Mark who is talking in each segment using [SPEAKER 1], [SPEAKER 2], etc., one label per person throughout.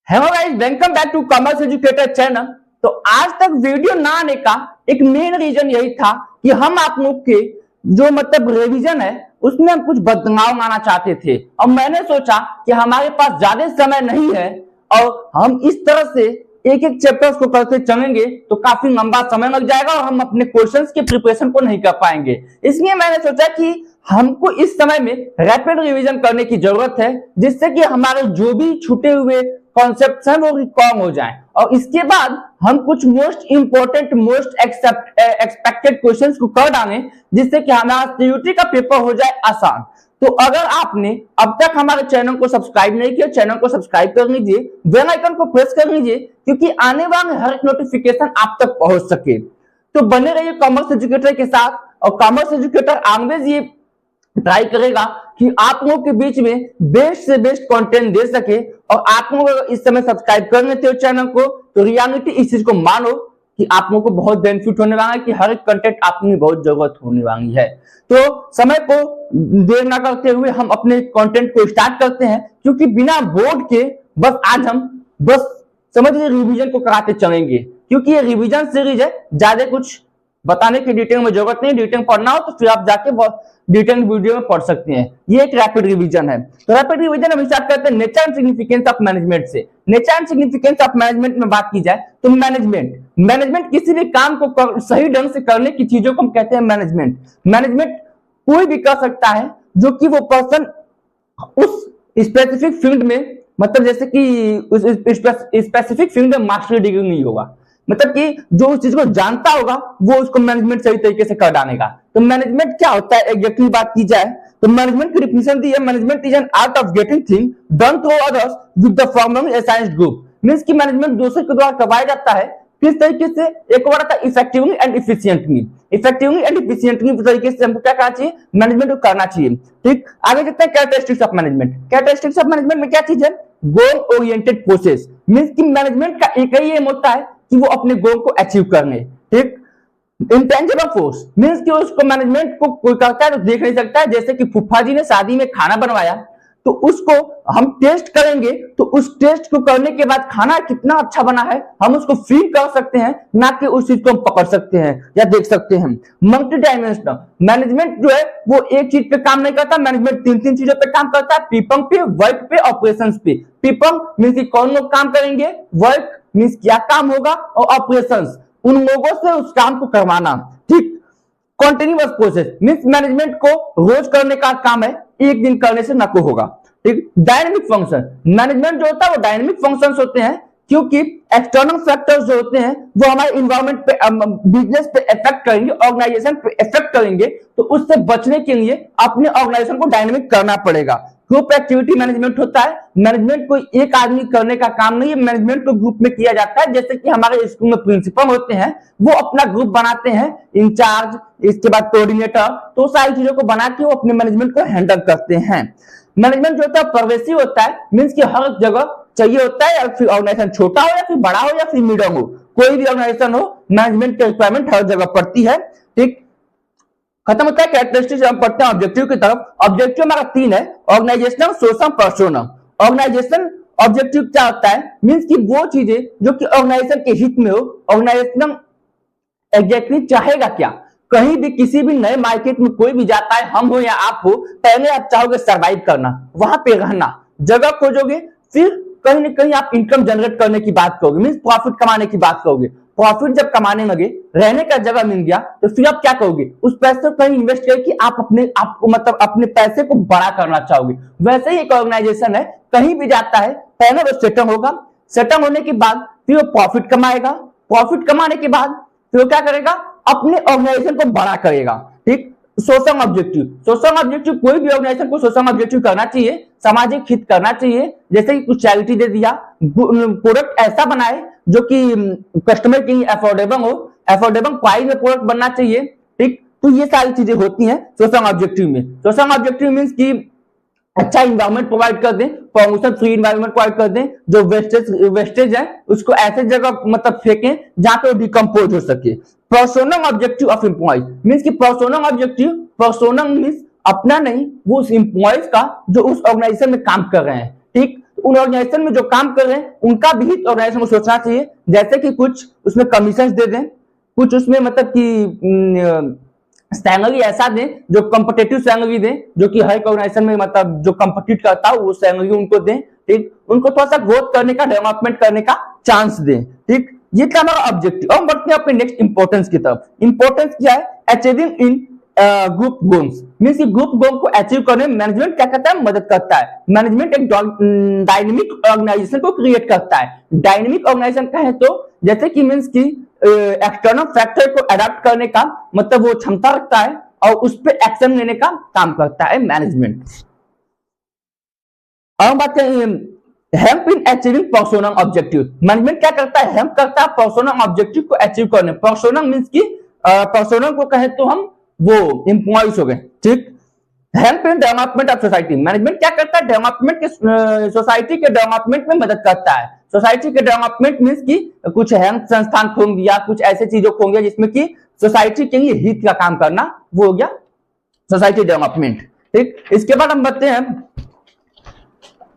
[SPEAKER 1] Hello guys, welcome back to commerce educator channel. तो आज तक वीडियो ना आने का एक मेन रीजन यही था कि हम आप लोग के जो रिवीजन है उसमें हम कुछ बदलाव लाना चाहते थे और मैंने सोचा कि हमारे पास ज्यादा समय नहीं है और हम इस तरह से एक एक चैप्टर्स को करते चलेंगे तो काफी लंबा समय लग जाएगा और हम अपने क्वेश्चंस के प्रिपरेशन को नहीं कर पाएंगे। इसलिए मैंने सोचा कि हमको इस समय में रैपिड रिवीजन करने की जरूरत है जिससे कि हमारे जो भी छूटे हुए कॉन्सेप्ट्स हैं वो रिकॉल हो जाएं और इसके बाद हम कुछ most important most expected questions को कर डालें जिससे कि हमारा सीयूटी का पेपर हो जाए आसान। तो अगर आपने अब तक हमारे चैनल को सब्सक्राइब नहीं किया, चैनल को सब्सक्राइब कर लीजिए, बेल आइकन को प्रेस कर लीजिए क्योंकि आने वाले हर एक नोटिफिकेशन आप तक पहुंच सके। तो बने रहिए कॉमर्स एजुकेटर के साथ और कॉमर्स एजुकेटर ऑलवेज ये ट्राई करेगा कि आप लोगों के बीच में बेस्ट से बेस्ट कंटेंट दे सके। और आप लोग इस समय सब्सक्राइब कर लेते हो चैनल को तो रियलिटी इस चीज को मानो कि आप लोगों को बहुत बेनिफिट होने वाला है, कि हर एक कंटेंट आप लोगों की बहुत जरूरत होने वाली है। तो समय को देर ना करते हुए हम अपने कंटेंट को स्टार्ट करते हैं क्योंकि बिना बोर्ड के बस आज हम बस समझिए रिवीजन को कराते चलेंगे क्योंकि ये रिवीजन सीरीज है, ज्यादा कुछ बताने की डिटेल में जरूरत नहीं। डिटेल पढ़ना हो तो फिर आप जाके डिटेल वीडियो में पढ़ सकते हैं। ये एक रैपिड रिवीजन है। तो रैपिड रिवीजन हम स्टार्ट करते हैं nature and significance of management से। Nature and significance of management में बात की जाए तो मैनेजमेंट किसी भी काम को सही ढंग से करने की चीजों को हम कहते हैं मैनेजमेंट। मैनेजमेंट कोई भी कर सकता है जो कि वो पर्सन उस स्पेसिफिक फील्ड में जैसे कि उस स्पेसिफिक फील्ड में मास्टरी डिग्री नहीं होगा, कि जो उस चीज को जानता होगा वो उसको मैनेजमेंट सही तरीके से कर डालेगा। तो मैनेजमेंट क्या होता है एग्जैक्टली बात की जाए तो मैनेजमेंट की डिफिनेशन दी है, management is an art of getting thing done through others with the formally assigned group. Means कि मैनेजमेंट दूसरे के द्वारा करवाया जाता है किस तरीके से, एक बार था effectively and efficiently. Effectively and efficiently तरीके से हमको क्या करना चाहिए, मैनेजमेंट को करना चाहिए। ठीक, आगे चलते हैं characteristics of management. Characteristics of management में क्या चीज है, गोल ओरिएंटेड प्रोसेस। मींस कि मैनेजमेंट का एक ही एम होता है कि वो अपने गोल को अचीव करने। ठीक, इंटेंजिबल फोर्स मींस कि उसको मैनेजमेंट को कोई करता है तो देख नहीं सकता है। जैसे कि फूफा जी ने शादी में खाना बनवाया तो उसको हम टेस्ट करेंगे तो उस टेस्ट को करने के बाद खाना कितना अच्छा बना है हम उसको फील कर सकते हैं, ना कि उस चीज को हम पकड़ सकते हैं या देख सकते हैं। मल्टी डायमेंशनल मैनेजमेंट जो है वो एक चीज पे काम नहीं करता, मैनेजमेंट तीन तीन चीजों पे काम करता है, पीपल पे, वर्क पे, ऑपरेशंस पे। पीपल मींस कि कौन लोग काम करेंगे, वर्क मींस क्या काम होगा और ऑपरेशंस उन लोगों से उस काम को करवाना। ठीक, कॉन्टिन्यूअस प्रोसेस मींस मैनेजमेंट को रोज करने का काम है, एक दिन करने से ना को होगा। ठीक, डायनेमिक फंक्शन मैनेजमेंट जो होता है वो डायनेमिक फंक्शंस होते हैं क्योंकि एक्सटर्नल फैक्टर्स जो होते हैं वो हमारे इन्वायरमेंट पे, बिजनेस पे इफेक्ट करेंगे, ऑर्गेनाइजेशन पे इफेक्ट करेंगे, तो उससे बचने के लिए अपने ऑर्गेनाइजेशन को डायनेमिक करना पड़ेगा। ग्रुप एक्टिविटी मैनेजमेंट होता है। मैनेजमेंट कोई एक आदमी करने का काम नहीं है, मैनेजमेंट को ग्रुप में किया जाता है। जैसे कि हमारे स्कूल में प्रिंसिपल होते हैं वो अपना ग्रुप बनाते हैं, इंचार्ज, इसके बाद कोऑर्डिनेटर, तो सारी चीजों को बना के वो अपने मैनेजमेंट को हैंडल करते हैं। मैनेजमेंट जो होता है परवेसिव होता है, मींस कि हर जगह चाहिए होता है, या फिर ऑर्गेनाइजेशन छोटा हो या फिर बड़ा हो या फिर मीडियम हो, कोई भी ऑर्गेनाइजेशन हो मैनेजमेंट की रिक्वायरमेंट हर जगह पड़ती है। ठीक, खत्म होता है कैरेक्टरिस्टिक्स। हम पढ़ते हैं ऑब्जेक्टिव की तरफ। ऑब्जेक्टिव हमारा तीन है, organizational, social, personal. Organization objective क्या होता है, मींस कि वो चीजें जो कि ऑर्गेनाइजेशन के हित में हो। ऑर्गेनाइजेशन एग्जैक्टली चाहेगा क्या, कहीं भी किसी भी नए मार्केट में कोई भी जाता है, हम हो या आप हो, पहले आप चाहोगे सरवाइव करना, वहां पे रहना, जगह खोजोगे, फिर कहीं ना कहीं आप इनकम जनरेट करने की बात करोगे, मींस प्रॉफिट कमाने की बात करोगे। प्रॉफिट जब कमाने लगे, रहने का जगह मिल गया, तो फिर आप क्या करोगे, उस पैसे को कहीं इन्वेस्ट करके आप अपने पैसे को बड़ा करना चाहोगे। वैसे ही एक ऑर्गेनाइजेशन है, कहीं भी जाता है पहले वो सेटल होगा, सेटल होने के बाद फिर वो प्रॉफिट कमाएगा, प्रॉफिट कमाने के बाद फिर वो क्या करेगा, अपने ऑर्गेनाइजेशन को बड़ा करेगा। ठीक, सोशल ऑब्जेक्टिव, सोशल ऑब्जेक्टिव कोई भी ऑर्गेनाइजेशन को सोशल ऑब्जेक्टिव करना चाहिए, सामाजिक हित करना चाहिए। जैसे कि कुछ चैरिटी दे दिया, प्रोडक्ट ऐसा बनाए जो कि कस्टमर के लिए अफोर्डेबल हो, अफोर्डेबल प्राइस में प्रोडक्ट बनना चाहिए। ठीक, तो ये सारी चीजें होती हैं सोशल ऑब्जेक्टिव में। सोशल ऑब्जेक्टिव मींस कि अच्छा इन्वायरमेंट प्रोवाइड कर दें, पॉल्यूशन फ्री इन्वायरमेंट प्रोवाइड कर दें, जो वेस्टेज है उसको ऐसे जगह फेंकें जहां पे डिकम्पोज हो सके। Personnel objective of employees means कि पर्सोनल ऑब्जेक्टिव, पर्सोनल मींस अपना नहीं, वो उस एम्प्लॉइज का जो उस ऑर्गेनाइजेशन में काम कर रहे हैं। ठीक, उन ऑर्गेनाइजेशन में जो काम कर रहे हैं उनका भी हित ऑर्गेनाइजेशन को सोचना चाहिए। जैसे कि कुछ उसमें कमीशन दे दें, कुछ उसमें मतलब कि सैलरी ऐसा दें जो कॉम्पिटिटिव सैलरी दें, जो कि हर एक ऑर्गेनाइजेशन में मतलब जो कॉम्पिटिट करता है वो सैलरी उनको दें। ठीक, उनको थोड़ा सा ग्रोथ करने का, डेवलपमेंट करने का चांस दें। ठीक, ये था हमारा ऑब्जेक्टिव। अब बढ़ते हैं अपने नेक्स्ट इंपॉर्टेंस की तरफ। इंपॉर्टेंस क्या है? अचीविंग इन ग्रुप गोल्स, मींस कि ग्रुप गोल को अचीव करने में मैनेजमेंट क्या करता है? मदद करता है। मैनेजमेंट एक डायनेमिक ऑर्गेनाइजेशन को क्रिएट करता है। डायनेमिक ऑर्गेनाइजेशन कहें तो जैसे कि मींस कि एक्सटर्नल फैक्टर को अडॉप्ट करने का मतलब वो क्षमता रखता है और उस पर एक्शन लेने का काम करता है मैनेजमेंट। अब बात करें help in achieving personnel objective. Management क्या करता है? हेल्प करता है पर्सोनल ऑब्जेक्टिव को अचीव करने। पर्सोनल मींस की पर्सोनल को कहे तो हम वो एम्प्लॉइज हो गए। ठीक, help in development of society. Management क्या करता है? डेवलपमेंट के सोसाइटी के डेवलपमेंट में मदद करता है। सोसाइटी के डेवलपमेंट मींस की कुछ हेल्थ संस्थान खोल दिया, कुछ ऐसे चीजों खोल दिया जिसमें कि सोसाइटी के लिए हित का काम करना, वो हो गया सोसाइटी डेवलपमेंट। ठीक, इसके बाद हम बढ़ते हैं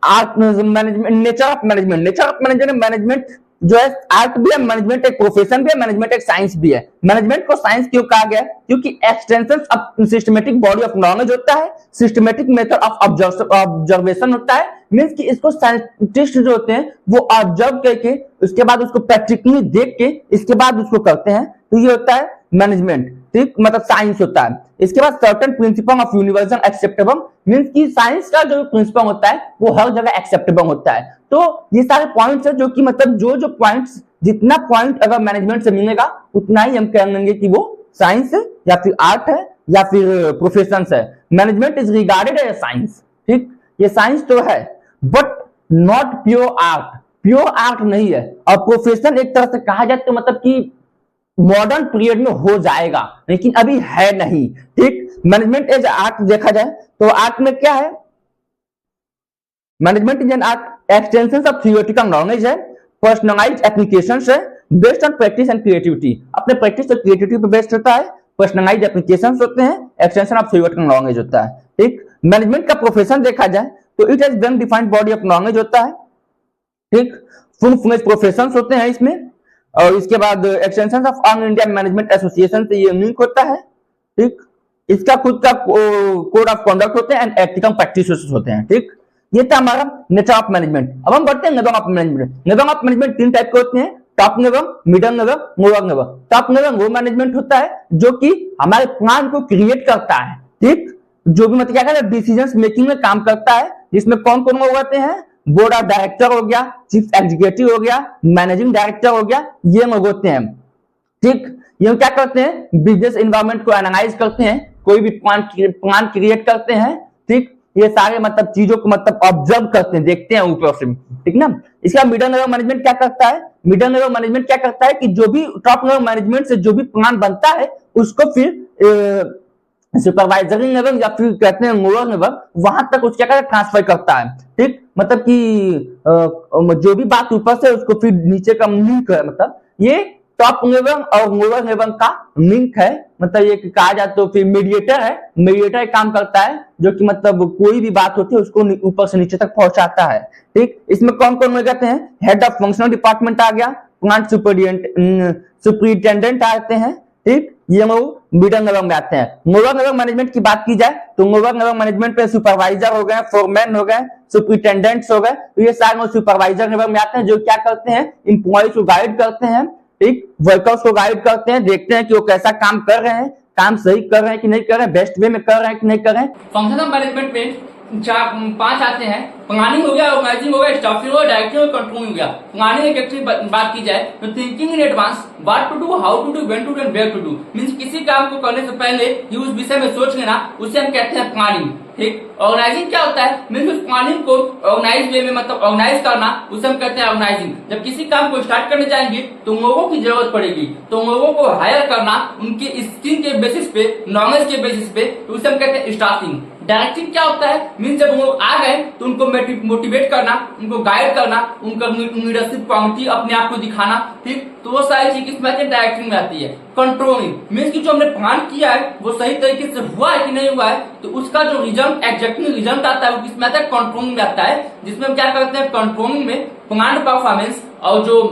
[SPEAKER 1] art management, nature of management. Nature of management जो है आर्ट भी है, मैनेजमेंट एक प्रोफेशन भी है, मैनेजमेंट एक साइंस भी है। मैनेजमेंट को साइंस क्यों कहा गया? क्योंकि extension of systematic body of knowledge होता है, सिस्टमेटिक मेथड ऑफ ऑब्जर्वेशन होता है। मींस कि इसको साइंटिस्ट जो होते हैं वो ऑब्जर्व करके उसके बाद उसको प्रैक्टिकली देख के इसके बाद उसको करते हैं, तो ये होता है मैनेजमेंट। ठीक, मतलब साइंस होता है। इसके बाद certain principle of universal acceptable, means कि साइंस का जो प्रिंसिपल होता है वो हर जगह एक्सेप्टेबल होता है। तो ये सारे पॉइंट्स है जो कि मतलब जो पॉइंट्स, जितना पॉइंट अगर मैनेजमेंट से मिलेगा उतना ही हम कह लेंगे कि वो साइंस है या फिर आर्ट है या फिर प्रोफेशन है। Management is regarded as science. ठीक, ये साइंस तो है but not pure art, pure art नहीं है। और प्रोफेशन एक तरह से कहा जाए तो मतलब कि मॉडर्न पीरियड में हो जाएगा लेकिन अभी है नहीं। ठीक, मैनेजमेंट एज आर्ट देखा जाए तो आर्ट में क्या है? Management is an art extension of theoretical knowledge है, पर्सनलाइज्ड एप्लीकेशंस है, based on practice and creativity. अपने प्रैक्टिस और क्रिएटिविटी पे बेस्ड होता है, पर्सनलाइज्ड एप्लीकेशंस होते हैं, एक्सटेंशन ऑफ थियोरेटिकल नॉलेज होता है। ठीक, मैनेजमेंट का प्रोफेशन देखा जाए तो it has well defined body of knowledge होता है। ठीक, फुल फ्लेज प्रोफेशंस होते हैं इसमें। और इसके बाद extension of all India management association से ये लिंक होता है। ठीक, इसका खुद का कोड ऑफ कंडक्ट होते हैं एंड एथिकल प्रैक्टिसेस होते हैं। ठीक, ये था हमारा नेचर ऑफ मैनेजमेंट। अब हम बढ़ते हैं level of management. Level of management तीन टाइप के होते हैं, top level, middle level, lower level. Top level वो मैनेजमेंट होता है जो कि हमारे प्लान को क्रिएट करता है। ठीक, जो भी मतलब क्या कहते हैं डिसीजन मेकिंग में काम करता है, जिसमें कौन कौन लोग होते हैं? बोर्ड ऑफ डायरेक्टर हो गया, चीफ एग्जीक्यूटिव हो गया, मैनेजिंग डायरेक्टर हो गया, ये लोग होते हैं। ठीक, ये क्या करते हैं? बिजनेस एनवायरनमेंट को एनालाइज करते हैं, कोई भी प्लान क्रिएट करते हैं। ठीक, ये सारे मतलब चीजों को मतलब ऑब्जर्व करते हैं, देखते हैं ऊपर से। ठीक ना। इसका मिडिल लेवल मैनेजमेंट क्या करता है? मिडिल लेवल मैनेजमेंट क्या करता है कि जो भी टॉप लेवल मैनेजमेंट से जो भी प्लान बनता है उसको फिर सुपरवाइजरी लेवल या फिर कहते हैं लोअर लेवल, वहां तक उसको क्या ट्रांसफर करता है। ठीक, मतलब कि जो भी बात ऊपर से उसको फिर नीचे का लिंक है, मतलब ये टॉप लेवल और लोअर लेवल का लिंक है। मतलब ये कहा जाए तो फिर मीडिएटर है, मीडिएटर काम करता है जो कि मतलब कोई भी बात होती है उसको ऊपर से नीचे तक पहुंचाता है। ठीक, इसमें कौन कौन लोग आते हैं? हेड ऑफ फंक्शनल डिपार्टमेंट आ गया, प्लांट सुपरिटेंडेंट आते हैं। ठीक, ये लोग मिडिल लेवल में आते हैं। लोअर लेवल मैनेजमेंट की बात की जाए तो लोअर लेवल मैनेजमेंट पे सुपरवाइजर हो गए, फोरमैन हो गए, सुपरिटेंडेंट्स हो गए, तो ये सारे सुपरवाइजर लेवल में आते हैं जो क्या करते हैं? इंप्लॉइज को गाइड करते हैं। ठीक, वर्कर्स को गाइड करते हैं, देखते हैं कि वो कैसा काम कर रहे हैं, काम सही कर रहे हैं कि नहीं कर रहे हैं, बेस्ट वे में कर रहे हैं कि नहीं कर रहे हैं।
[SPEAKER 2] फंक्शनल मैनेजमेंट में 5 आते हैं। प्लानिंग हो गया, ऑर्गेनाइजिंग हो गया, स्टाफिंग हो गया, डायरेक्टिंग और कंट्रोलिंग हो गया। प्लानिंग एक एक्चुअली बात की जाए तो thinking in advance, what to do, how to do, when to do and where to do. Means किसी काम को करने से पहले ही उस विषय में सोच लेना, उसे हम कहते हैं प्लानिंग। ठीक, ऑर्गेनाइजिंग क्या होता है? मींस उस प्लानिंग को ऑर्गेनाइज वे में मतलब ऑर्गेनाइज करना, उसे हम कहते हैं ऑर्गेनाइजिंग। जब किसी काम को स्टार्ट करने जाएंगे तो लोगों की जरूरत पड़ेगी, तो लोगों को हायर करना उनके स्किल के बेसिस पे, नॉलेज के बेसिस पे, तो उसे हम कहते हैं स्टाफिंग। डायरेक्टिंग क्या होता है, मीन जब वो आ गए तो उनको मोटिवेट करना, उनको गाइड करना, उनका लीडरशिप क्वालिटी अपने आप को दिखाना, ठीक। तो वो सारी चीज किसमें आती है, डायरेक्टिंग में आती है। कंट्रोलिंग मीन्स की जो हमने प्लान किया है वो सही तरीके से हुआ है कि नहीं हुआ है, तो उसका जो रिजल्ट एग्जैक्टली रिजल्ट आता है वो किसमें आता है, कंट्रोलिंग में आता है। जिसमें हम क्या करते हैं, कंट्रोलिंग में प्लान परफॉर्मेंस और जो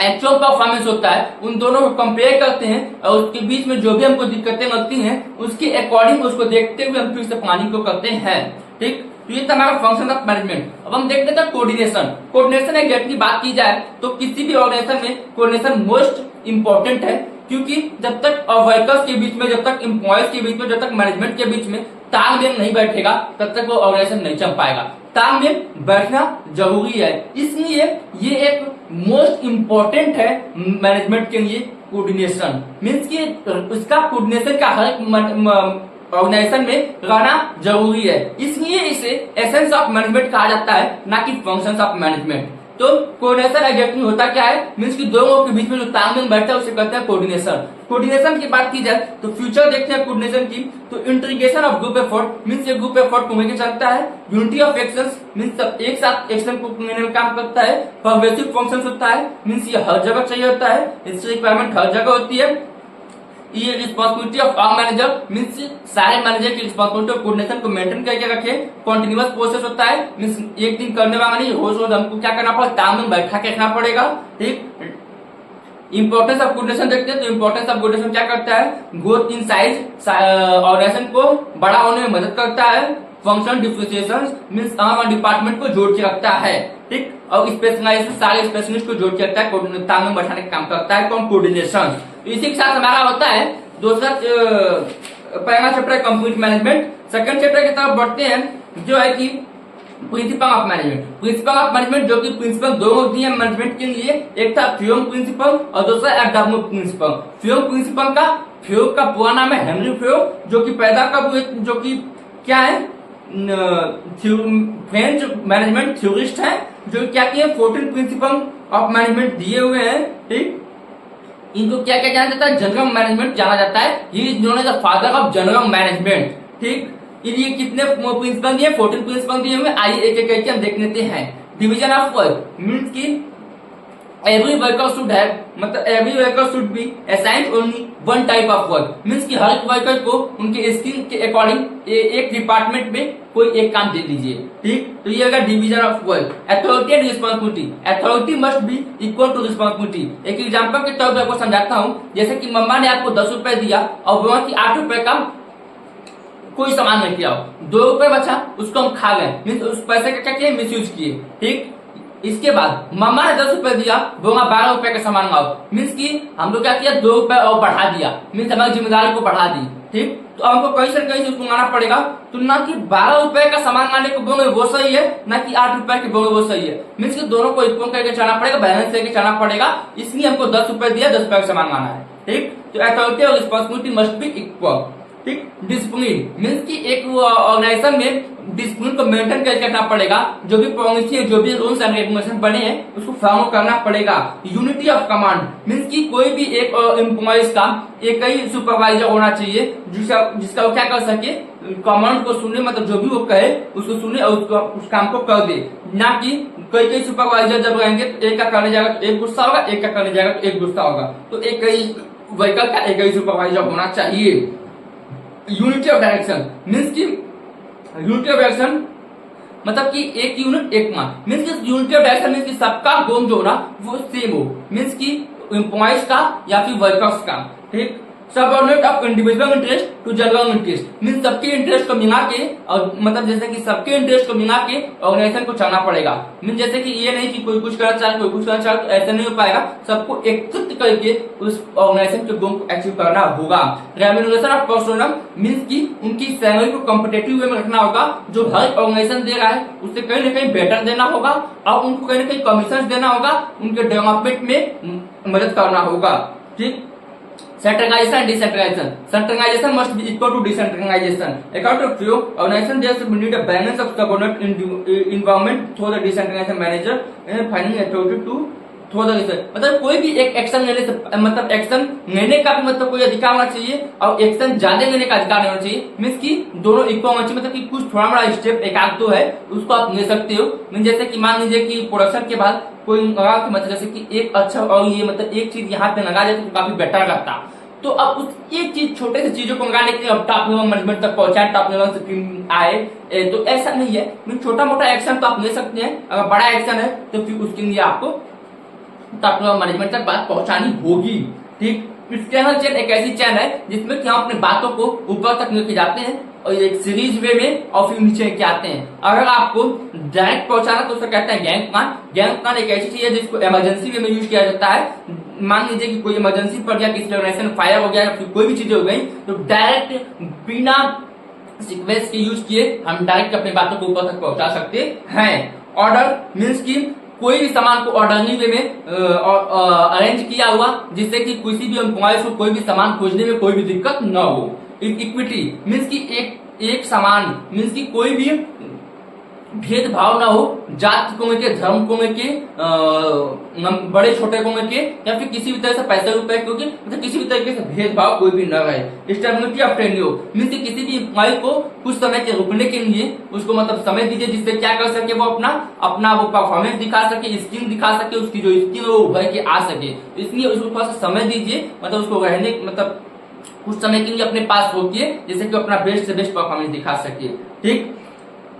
[SPEAKER 2] एक्चुअल परफॉर्मेंस होता है उन दोनों को कंपेयर करते हैं और उसके बीच में जो भी हमको दिक्कतें लगती हैं उसके अकॉर्डिंग उसको देखते हुए हम फिर से प्लानिंग को करते हैं, ठीक। तो ये था हमारा फंक्शन ऑफ मैनेजमेंट। अब हम देखते हैं कोऑर्डिनेशन। कोऑर्डिनेशन एग्जैक्टली बात की जाए तो किसी भी ऑर्गेनाइजेशन में कोऑर्डिनेशन मोस्ट इंपॉर्टेंट है, क्योंकि जब तक वर्कर्स के बीच में, जब तक एम्प्लॉयज के बीच में, जब तक मैनेजमेंट के बीच में तालमेल नहीं बैठेगा तब तक वो ऑर्गेनाइजेशन नहीं चल पाएगा। तालमेल बैठना जरूरी है, इसलिए ये एक मोस्ट इंपॉर्टेंट है मैनेजमेंट के लिए कोऑर्डिनेशन। मीन्स की उसका कोऑर्डिनेशन का हर ऑर्गेनाइजेशन में रहना जरूरी है, इसलिए इसे एसेंस ऑफ मैनेजमेंट कहा जाता है, ना कि फंक्शंस ऑफ मैनेजमेंट। तो कोऑर्डिनेशन एग्जैक्टली होता क्या है, मीन्स कि दो लोगों के बीच में जो तालमेल बैठता है उसे कहते हैं कोऑर्डिनेशन। कोऑर्डिनेशन की बात की जाए तो फ्यूचर देखते हैं कोऑर्डिनेशन की, तो integration of group effort means ये ग्रुप एफर्ट को लेकर चलता है। यूनिटी ऑफ एक्शंस मीन्स सब एक साथ एक्शन को लेने में काम करता है। परवेसिव फंक्शंस होता है, मीन्स ये हर जगह चाहिए होता है, इसकी रिक्वायरमेंट हर जगह होती है। ये responsibility of all manager means सारे मैनेजर की रिस्पांसिबिलिटी ऑफ कोऑर्डिनेशन को मेंटेन करके रखे। कॉन्टिन्यूअस प्रोसेस होता है, मीन्स एक दिन करने वाला नहीं, रोज रोज हमको क्या करना पड़ेगा, तालमेल बैठा के रखना पड़ेगा, ठीक। इंपॉर्टेंस ऑफ कोऑर्डिनेशन देखते हैं तो इंपॉर्टेंस ऑफ कोऑर्डिनेशन क्या करता है, ग्रोथ इन साइज ऑर्गेनाइजेशन को बड़ा होने में मदद करता है। फंक्शन डिफरेंशिएशन मीन्स डिपार्टमेंट को जोड़ के रखता है, ठीक। और स्पेशलाइजेशन सारे स्पेशलिस्ट को जोड़ के रखता है, तालमेल बैठाने का काम करता है कोऑर्डिनेशन। इसी के साथ हमारा होता है दूसरा पहला चैप्टर है कंप्लीट मैनेजमेंट। सेकंड चैप्टर की तरफ बढ़ते हैं जो है कि principle of management. Principle of management जो कि प्रिंसिपल दो होती है मैनेजमेंट के लिए, एक था फ्यूम प्रिंसिपल और दूसरा एडामो प्रिंसिपल। फ्यूम प्रिंसिपल फ्यूम का पूरा नाम है हेनरी फ्यूम, जो कि पैदा कब हुए, जो कि क्या है, फ्रेंच मैनेजमेंट थ्योरिस्ट है, जो क्या किए 14 प्रिंसिपल ऑफ मैनेजमेंट दिए हुए हैं, ठीक। इनको क्या क्या जाना जाता है, जनरल मैनेजमेंट जाना जाता है। He is known as the father of general management, ठीक। इनके कितने प्रिंसिपल दिए, 14 प्रिंसिपल दिए हुए। आइए एक एक करके हम देख लेते हैं। डिवीजन ऑफ वर्क मीन्स की एवरी वर्कर शुड हैव, मतलब every worker should be assigned only one type of work. Means की हर एक वर्कर को उनके स्किल के अकॉर्डिंग एक डिपार्टमेंट में कोई एक काम दे दीजिए, ठीक। तो ये होगा division of work. Authority and responsibility, authority must be equal to responsibility. एक एग्जांपल के तौर पर आपको समझाता हूँ, जैसे कि मम्मा ने आपको 10 रुपए दिया और वो की 8 रुपए का कोई सामान नहीं किया, 2 रुपए बचा उसको हम खा गए, मीन्स उस पैसे का क्या किए, मिस यूज किए, ठीक। इसके बाद मम्मा ने 10 रुपए दिया, वो 12 रुपए का सामान लाओ, मीन्स की हम लोग क्या किया, 2 रुपए और बढ़ा दिया, मीन्स हमारी जिम्मेदारी को बढ़ा दी, ठीक। तो हमको कहीं से कहीं से उसको लाना पड़ेगा। तो ना कि 12 रुपए का सामान लाने को बोले वो सही है, ना कि 8 रुपए के बोले वो सही है, मीन्स कि दोनों को इक्वल करके चलना पड़ेगा, बैलेंस करके चलना पड़ेगा। इसलिए हमको 10 रुपए दिया, 10 रुपए का सामान लाना है, ठीक। तो अथॉरिटी और रिस्पांसिबिलिटी मस्ट बी इक्वल, ठीक। डिसिप्लिन मीन्स की एक ऑर्गेनाइजेशन में डिसिप्लिन को मेंटेन करके रखना पड़ेगा। जो भी पॉलिसी है, जो भी रूल्स एंड रेगुलेशन बने हैं उसको फॉलो करना पड़ेगा। यूनिटी ऑफ कमांड मीन्स की कोई भी एक एम्प्लॉइज का एक ही सुपरवाइजर होना चाहिए, जिसका वो क्या कर सके, कमांड को सुने, मतलब जो भी वो कहे उसको सुने और उस काम को कर दे। ना कि कई सुपरवाइजर जब रहेंगे तो एक का करने जाएगा तो एक गुस्सा होगा, एक का करने जाएगा तो एक गुस्सा होगा। तो एक ही वर्कर का एक ही सुपरवाइजर होना चाहिए। यूनिटी ऑफ डायरेक्शन मीन्स की यूनिटी ऑफ डायरेक्शन मतलब कि एक यूनिट एक मान, मीन्स की यूनिटी ऑफ डायरेक्शन मीन्स की सबका गोल जो ना वो सेम हो, मीन्स की एम्प्लॉइज का या फिर वर्कर्स का, ठीक। Subordinate of individual interest to general interest means सबके इंटरेस्ट को मिला के, और मतलब जैसे कि सबके इंटरेस्ट को मिला के ऑर्गेनाइजेशन को चलना पड़ेगा। मीन्स जैसे कि ये नहीं कि कोई कुछ करना चाहे कोई कुछ करना चाहे, तो ऐसा नहीं हो पाएगा। सबको एकत्रित करके उस ऑर्गेनाइजेशन के गोल को अचीव करना होगा। रेम्यूनरेशन ऑफ पर्सनल मीन्स की उनकी सैलरी को कॉम्पिटिटिव वे में रखना होगा। जो हर ऑर्गेनाइजेशन दे रहा है उससे कहीं ना कहीं बेटर देना होगा और उनको कहीं ना कहीं कमीशन देना होगा, उनके डेवलपमेंट में मदद करना होगा, ठीक। Centralization and decentralization. Centralization must be equal to decentralization. According to Frio, organization there should need a balance of subordinate environment through the decentralization manager and finding authority to थोड़ा मतलब कोई भी एक एक्शन लेने से मतलब एक्शन लेने का भी मतलब कोई अधिकार होना चाहिए और एक्शन ज्यादा लेने का अधिकार नहीं होना चाहिए। मीन्स की दोनों इक्वल होना चाहिए, मतलब कि कुछ थोड़ा बड़ा स्टेप एक आध तो है उसको आप ले सकते हो। मीन जैसे कि मान लीजिए कि प्रोडक्शन के बाद कोई लगा कि मतलब जैसे कि एक अच्छा और ये मतलब एक चीज यहाँ पे लगा जाए तो काफी बेटर लगता, तो अब उस एक चीज छोटे से चीजों को लगाने के लिए अब टॉप लेवल मैनेजमेंट तक पहुंचाए, टॉप लेवल से आए, तो ऐसा नहीं है। छोटा मोटा एक्शन तो आप ले सकते हैं, अगर बड़ा एक्शन है तो फिर उसके लिए आपको टॉप लेवल मैनेजमेंट तक बात पहुंचानी होगी। ठीक, एक्सटर्नल चेन एक ऐसी चेन है जिसमें कि हम अपनी बातों को ऊपर तक लेके जाते हैं और एक सीरीज वे में और फिर नीचे लेके आते हैं। अगर आपको डायरेक्ट पहुंचाना तो उसे कहते हैं गैंग प्लान। गैंग प्लान एक ऐसी चीज है जिसको इमरजेंसी वे में यूज किया जाता है। मान लीजिए कि कोई इमरजेंसी पड़ गया, किसी ऑर्गेनाइजेशन फायर हो गया या फिर कोई भी चीजें हो गई, तो डायरेक्ट बिना सीक्वेंस के यूज किए हम डायरेक्ट अपनी बातों को ऊपर तक पहुंचा सकते हैं। ऑर्डर मीन्स की कोई भी सामान को ऑर्डरली वे में अरेंज किया हुआ जिससे कि किसी भी एम्प्लॉयज को कोई भी सामान खोजने में कोई भी दिक्कत न हो। इक्विटी मीन्स की एक सामान मीन्स की कोई भी भेदभाव ना हो, जात को लेके, धर्म को लेके, बड़े छोटे को लेके या फिर किसी भी तरह से पैसे रुपए क्योंकि मतलब किसी भी तरीके से भेदभाव कोई भी न रहे। स्टेबिलिटी ऑफ टेन्योर मीन्स किसी भी एम्प्लॉय को कुछ समय के रुकने के लिए उसको मतलब समय दीजिए जिससे क्या कर सके वो अपना वो परफॉर्मेंस दिखा सके, स्किल दिखा सके, उसकी जो स्किल है वो उभर के आ सके। इसलिए उसको थोड़ा सा समय दीजिए, मतलब उसको रहने मतलब कुछ समय के लिए अपने पास रोकिए जिससे कि अपना बेस्ट से बेस्ट परफॉर्मेंस दिखा सके। ठीक,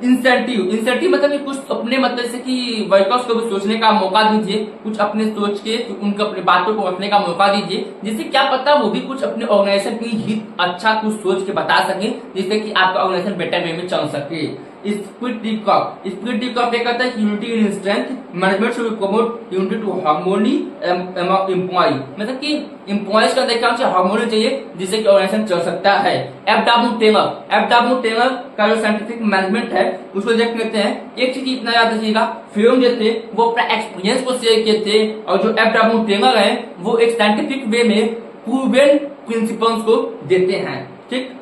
[SPEAKER 2] इंसेंटिव मतलब कि कुछ अपने मतलब जैसे कि वर्कर्स को भी सोचने का मौका दीजिए, कुछ अपने सोच के उनको अपनी बातों को रखने का मौका दीजिए जिससे क्या पता वो भी कुछ अपने ऑर्गेनाइजेशन की हित अच्छा कुछ सोच के बता सके जिससे कि आपका ऑर्गेनाइजेशन बेटर वे में चल सके। स्पिरिट डिकॉप ये कहता है unity in strength, management should promote unity to harmony among employ, मतलब कि एम्प्लॉयज का देखा हार्मोनी चाहिए जिससे कि ऑर्गेनाइजेशन चल सकता है। एफडब्ल्यू टेलर का जो साइंटिफिक मैनेजमेंट है उसको देख लेते हैं। एक चीज इतना याद रखिएगा, फिल्म जो थे वो अपना एक्सपीरियंस को शेयर किए थे और जो एफडब्ल्यू टेलर है वो एक साइंटिफिक वे में प्रूवन प्रिंसिपल्स को देते हैं। ठीक,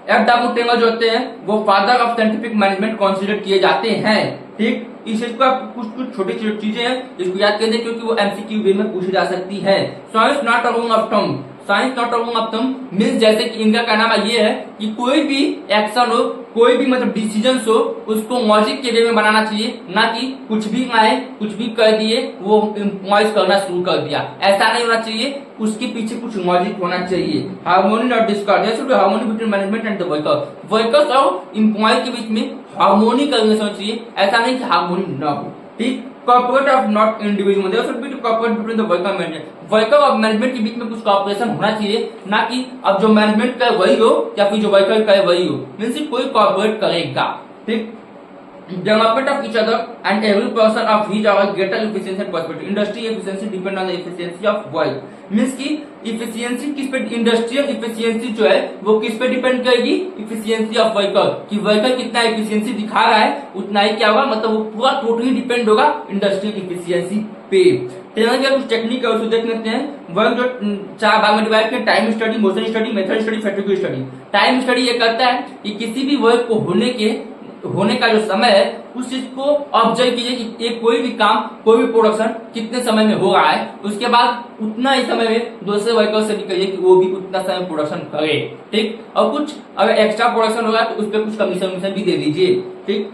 [SPEAKER 2] एफडब्ल्यू टेलर जो होते हैं वो father of scientific management consider किए जाते हैं। ठीक, इस चीज को कुछ छोटी चीजें हैं जिसको याद कर दें क्योंकि वो एमसीक्यू वे में पूछी जा सकती है। Science not a rule of thumb, science not a rule of thumb means जैसे कि इनका कहना ये है कि कोई भी एक्शन हो, कोई भी मतलब डिसीजन हो उसको लॉजिक के वे में बनाना चाहिए, ना कि कुछ भी आए कुछ भी कर दिए वो एम्प्लॉयज करना शुरू कर दिया, ऐसा नहीं होना चाहिए। उसके पीछे कुछ लॉजिक होना चाहिए। Harmony not discord, there should be harmony between management and the workers और एम्प्लॉय के बीच में हार्मोनी का रिलेशन चाहिए, ऐसा नहीं कि हार्मोनी ना हो। ठीक, corporate of not individual, there should be corporate between the worker management, worker और मैनेजमेंट के बीच में कुछ कॉर्पोरेशन होना चाहिए, ना कि अब जो मैनेजमेंट करे वही हो या फिर जो वर्कर करे वही हो, मीन्स कोई कॉर्पोरेट करेगा। ठीक, development of each other and every person of each our greater efficiency and prosperity, industry efficiency depend on the efficiency of work, means की इफिशियंसी किस पे, इंडस्ट्रियल इफिशियंसी जो है वो किस पे डिपेंड करेगी, इफिशियंसी ऑफ वर्कर, कि वर्कर कितना इफिशियंसी दिखा रहा है उतना ही क्या होगा, मतलब वो पूरा टोटली डिपेंड होगा इंडस्ट्रियल इफिशियंसी पे। ट्रेनिंग का कुछ टेक्निक है उसको देख लेते हैं। वर्क जो 4 भाग में डिवाइड किया, time study, motion study, method study, fatigue study. Time study ये करता है कि किसी भी वर्क को होने का जो समय है उस चीज को ऑब्जर्व कीजिए कि एक कोई भी काम, कोई भी प्रोडक्शन कितने समय में हो रहा है, उसके बाद उतना ही समय में दूसरे वर्कर से भी कहिए कि वो भी उतना समय प्रोडक्शन करे। ठीक, और कुछ अगर एक्स्ट्रा प्रोडक्शन होगा तो उस पर कुछ कमीशन भी दे दीजिए। ठीक,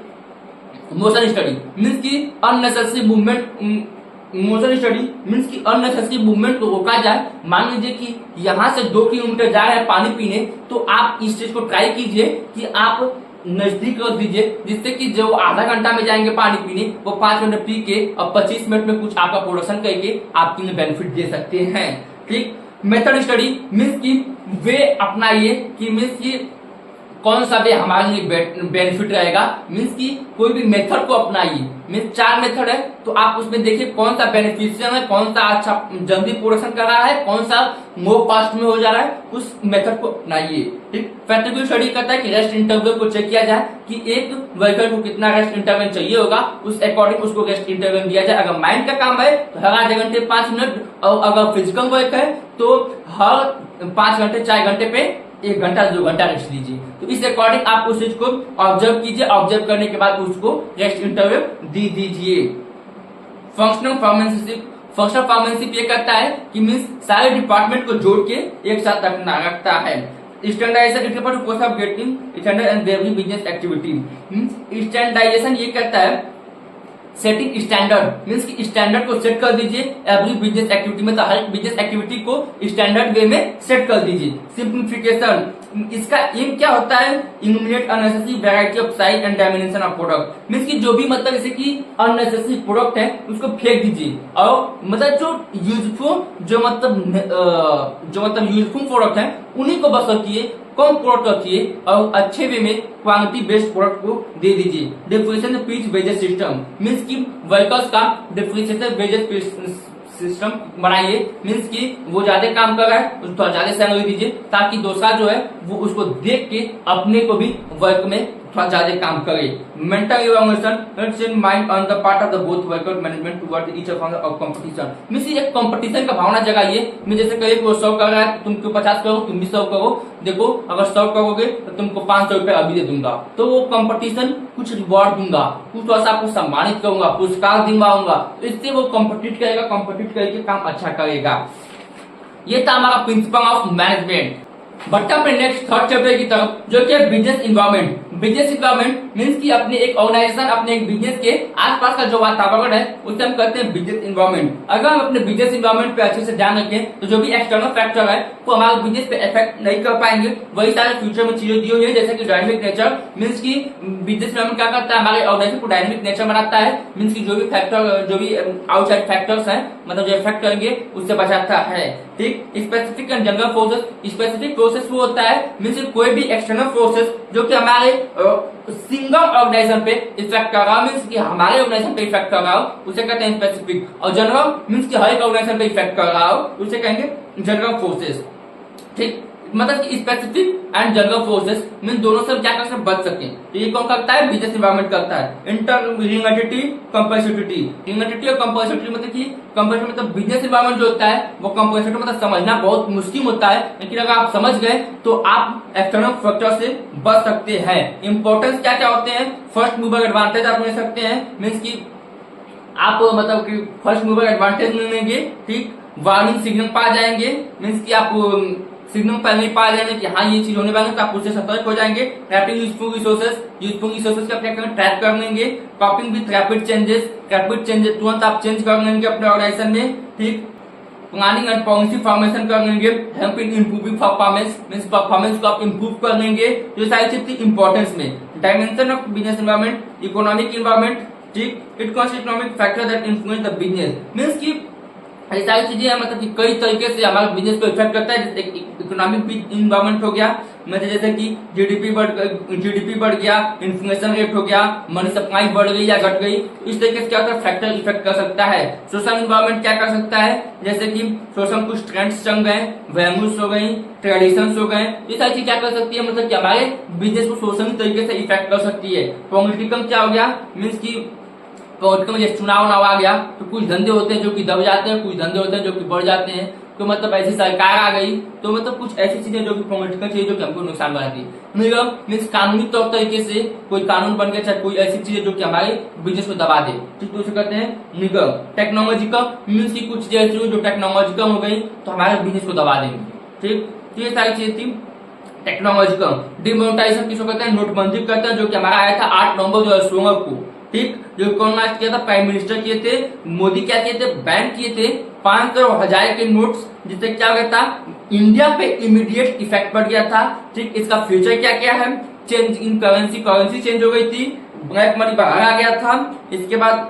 [SPEAKER 2] मोशन स्टडी मीन्स की unnecessary movement, motion study means की अननेसेसरी मूवमेंट को रोका जाए। मान लीजिए कि यहाँ से 2 किलोमीटर जा रहे हैं पानी पीने, तो आप इस चीज को ट्राई कीजिए कि आप नजदीक रख दीजिए जिससे कि जो आधा घंटा में जाएंगे पानी पीने वो 5 मिनट पी के और 25 मिनट में कुछ आपका प्रोडक्शन करके आपके लिए बेनिफिट दे सकते हैं। ठीक, मेथड स्टडी मीन्स की वे अपनाइए कि मीन्स की कौन सा वे हमारे लिए बेनिफिट रहेगा, मीन्स की कोई भी मेथड को अपनाइए। मीन्स 4 मेथड है तो आप उसमें देखिए कौन सा बेनिफिशियल है, कौन सा अच्छा जल्दी प्रोडक्शन कर रहा है, कौन सा लो कॉस्ट में हो जा रहा है, उस मेथड को अपनाइए। ठीक, फैटिग स्टडी करता है कि रेस्ट इंटरवल को चेक किया जाए कि एक वर्कर को कितना रेस्ट इंटरवल चाहिए होगा, उस अकॉर्डिंग उसको रेस्ट इंटरवल दिया जाए। अगर माइंड का काम है तो हर आधे घंटे 5 मिनट, और अगर फिजिकल वर्क है तो हर 5 घंटे 4 घंटे पे 1 घंटा 2 घंटा रेस्ट लीजिए। तो इस अकॉर्डिंग आप उस चीज को ऑब्जर्व कीजिए, ऑब्जर्व करने के बाद उसको रेस्ट इंटरवल दीजिए। फंक्शनल फार्मेसिप ये करता है कि मीन्स सारे डिपार्टमेंट को जोड़ के एक साथ रखता है। Standardization it refer to process of getting standard and every business activity. Standardization ये करता है सेटिंग स्टैंडर्ड, मीन्स कि स्टैंडर्ड को सेट कर दीजिए एवरी बिजनेस एक्टिविटी में, तो हर बिजनेस एक्टिविटी को स्टैंडर्ड वे में सेट कर दीजिए। सिंप्लीफिकेशन, इसका एम क्या होता है, eliminate unnecessary variety of size and dimension of product, means कि जो भी मतलब जैसे कि अननेसेसरी प्रोडक्ट है उसको फेंक दीजिए, और मतलब जो यूजफुल यूजफुल प्रोडक्ट है उन्हीं को बस रखिए, कम प्रोडक्ट रखिए और अच्छे वे में क्वालिटी बेस्ड प्रोडक्ट को दे दीजिए। Differentiation pitch wages system, means कि वर्कर्स का डिफरेंशिएशन वेजेस सिस्टम बनाइए, मीन्स कि वो ज्यादा काम कर रहा है उसको थोड़ा ज्यादा सैलरी दीजिए, ताकि दूसरा जो है वो उसको देख के अपने को भी वर्क में थोड़ा ज्यादा काम करे। Mental evaluation mind on the part of the both worker management toward each other of competition, means एक कंपटीशन का भावना जगाइए। मैं जैसे कहिए कि वो 100 कर रहा है तुमको 50 करो, तुम भी 100 करो, देखो अगर 100 करोगे तो तुमको 500 रुपए अभी दे दूंगा, तो वो कंपटीशन कुछ रिवॉर्ड दूंगा, कुछ थोड़ा सा आपको सम्मानित करूंगा, पुरस्कार दिलवाऊंगा, तो इससे वो कॉम्पिटिट करेगा, कॉम्पिटिट करके काम अच्छा करेगा। ये था हमारा प्रिंसिपल ऑफ मैनेजमेंट। बढ़ते अपने नेक्स्ट थर्ड चैप्टर की तरफ, जो कि business environment. Business environment means कि अपने एक ऑर्गेनाइजेशन, अपने एक बिजनेस के आसपास का जो वातावरण है उसे हम कहते हैं बिजनेस इन्वायरमेंट। अगर हम अपने बिजनेस इन्वायरमेंट पे अच्छे से ध्यान रखें तो जो भी एक्सटर्नल फैक्टर है वो हमारे बिजनेस पे इफेक्ट नहीं कर पाएंगे। वही सारे फ्यूचर में चीजें दी हुई है, जैसे कि डायनेमिक नेचर, मींस की बिजनेस इन्वायरमेंट क्या करता है, हमारे ऑर्गेनाइजेशन को डायनेमिक नेचर बनाता है, मींस की जो भी फैक्टर, जो भी आउटसाइड फैक्टर्स हैं, मतलब जो इफेक्ट करेंगे उससे बचाता है। ठीक, specific and general forces. Specific process वो होता है मींस कोई भी एक्सटर्नल फोर्सेस जो कि हमारे सिंगल ऑर्गेनाइजेशन पे इफेक्ट कर रहा है, मींस कि हमारे ऑर्गेनाइजेशन पे इफेक्ट कर रहा हो उसे कहते हैं स्पेसिफिक, और जनरल मींस कि हर एक ऑर्गेनाइजेशन पे इफेक्ट कर रहा हो उसे कहेंगे जनरल फोर्सेस। ठीक, मतलब कि specific and general forces mean दोनों से क्या कर सकते बच सकते हैं। तो ये कौन करता है, बिजनेस इन्वायरमेंट करता है। रिलेटिविटी, कंपैसिबिलिटी। रिलेटिविटी और कंपैसिबिलिटी मतलब कि कंपैसिबिलिटी मतलब बिजनेस इन्वायरमेंट जो होता है वो कंपैसिबिलिटी मतलब समझना बहुत मुश्किल होता है, लेकिन अगर आप समझ गए तो आप एक्सटर्नल फैक्टर से बच सकते हैं। इंपॉर्टेंस क्या क्या होते हैं, फर्स्ट मूवर एडवांटेज आप ले सकते हैं, मीन्स की आप मतलब कि फर्स्ट मूवर एडवांटेज लेंगे। ठीक, वार्निंग सिग्नल पा जाएंगे, मीन्स की आप सिग्नल पहले ही पा जाएंगे कि हाँ ये चीज होने वाली है, तो आप उससे सतर्क हो जाएंगे। ट्रैपिंग यूजफुल रिसोर्सेज का क्या करेंगे, ट्रैप कर लेंगे। कॉपिंग विद रैपिड चेंजेस तुरंत आप चेंज कर लेंगे अपने ऑर्गेनाइजेशन में। ठीक, प्लानिंग एंड पॉलिसी फॉर्मेशन कर लेंगे। Help in improving performance, means performance को आप इंप्रूव कर लेंगे। ये सारी चीज थी इंपॉर्टेंस में। Dimension of business environment, economic environment. ठीक, it consist economic factor that influence the business, means की ये सारी चीजें हैं, मतलब कि कई तरीके से हमारे बिजनेस को इफेक्ट करता है। जैसे इकोनॉमिक इन्वायरमेंट हो गया, मतलब जैसे कि जीडीपी बढ़ गया, इन्फ्लेशन रेट हो गया, मनी सप्लाई बढ़ गई या घट गई, इस तरीके से क्या होता है फैक्टर इफेक्ट कर सकता है। सोशल इन्वायरमेंट क्या कर सकता है, जैसे कि सोशल कुछ ट्रेंड्स चल गए, वैल्यूज हो गई, ट्रेडिशंस हो गए, ये सारी चीज क्या कर सकती है, मतलब कि हमारे बिजनेस को सोशल तरीके से इफेक्ट कर सकती है। पॉलिटिकल क्या हो गया, मीन्स की पॉलिटिकल में जैसे चुनाव आ गया तो कुछ धंधे होते हैं जो कि दब जाते हैं, कुछ धंधे होते हैं जो कि बढ़ जाते हैं। तो मतलब ऐसी सरकार आ गई तो मतलब कुछ ऐसी चीजें जो कि पॉलिटिकल चीजें जो कि हमको नुकसान बनाती है। निगम मीन्स कानूनी तौर तरीके से कोई कानून बन गया, चाहे कोई ऐसी चीजें जो कि हमारे बिजनेस को दबा दे, ठीक, तो उसे कहते हैं निगम। टेक्नोलॉजिकल मीन्स की कुछ चीजें जो टेक्नोलॉजिकल हो गई तो हमारे बिजनेस को दबा देंगे। ठीक, तो ये सारी चीजें थी टेक्नोलॉजिकल। डिमोनेटाइजेशन किसको कहते हैं, नोटबंदी करते हैं, जो कि हमारा आया था 8 नवंबर 2016 को। ठीक, जो कौन लास्ट किया था, प्राइम मिनिस्टर किए थे, मोदी क्या किए थे, बैन किए थे 500 और 1000 के नोट्स, जिससे क्या हो गया था, इंडिया पे इमीडिएट इफेक्ट पड़ गया था। ठीक, इसका फ्यूचर क्या क्या है, चेंज इन करेंसी चेंज हो गई थी, ब्लैक मनी बाहर आ गया था। इसके बाद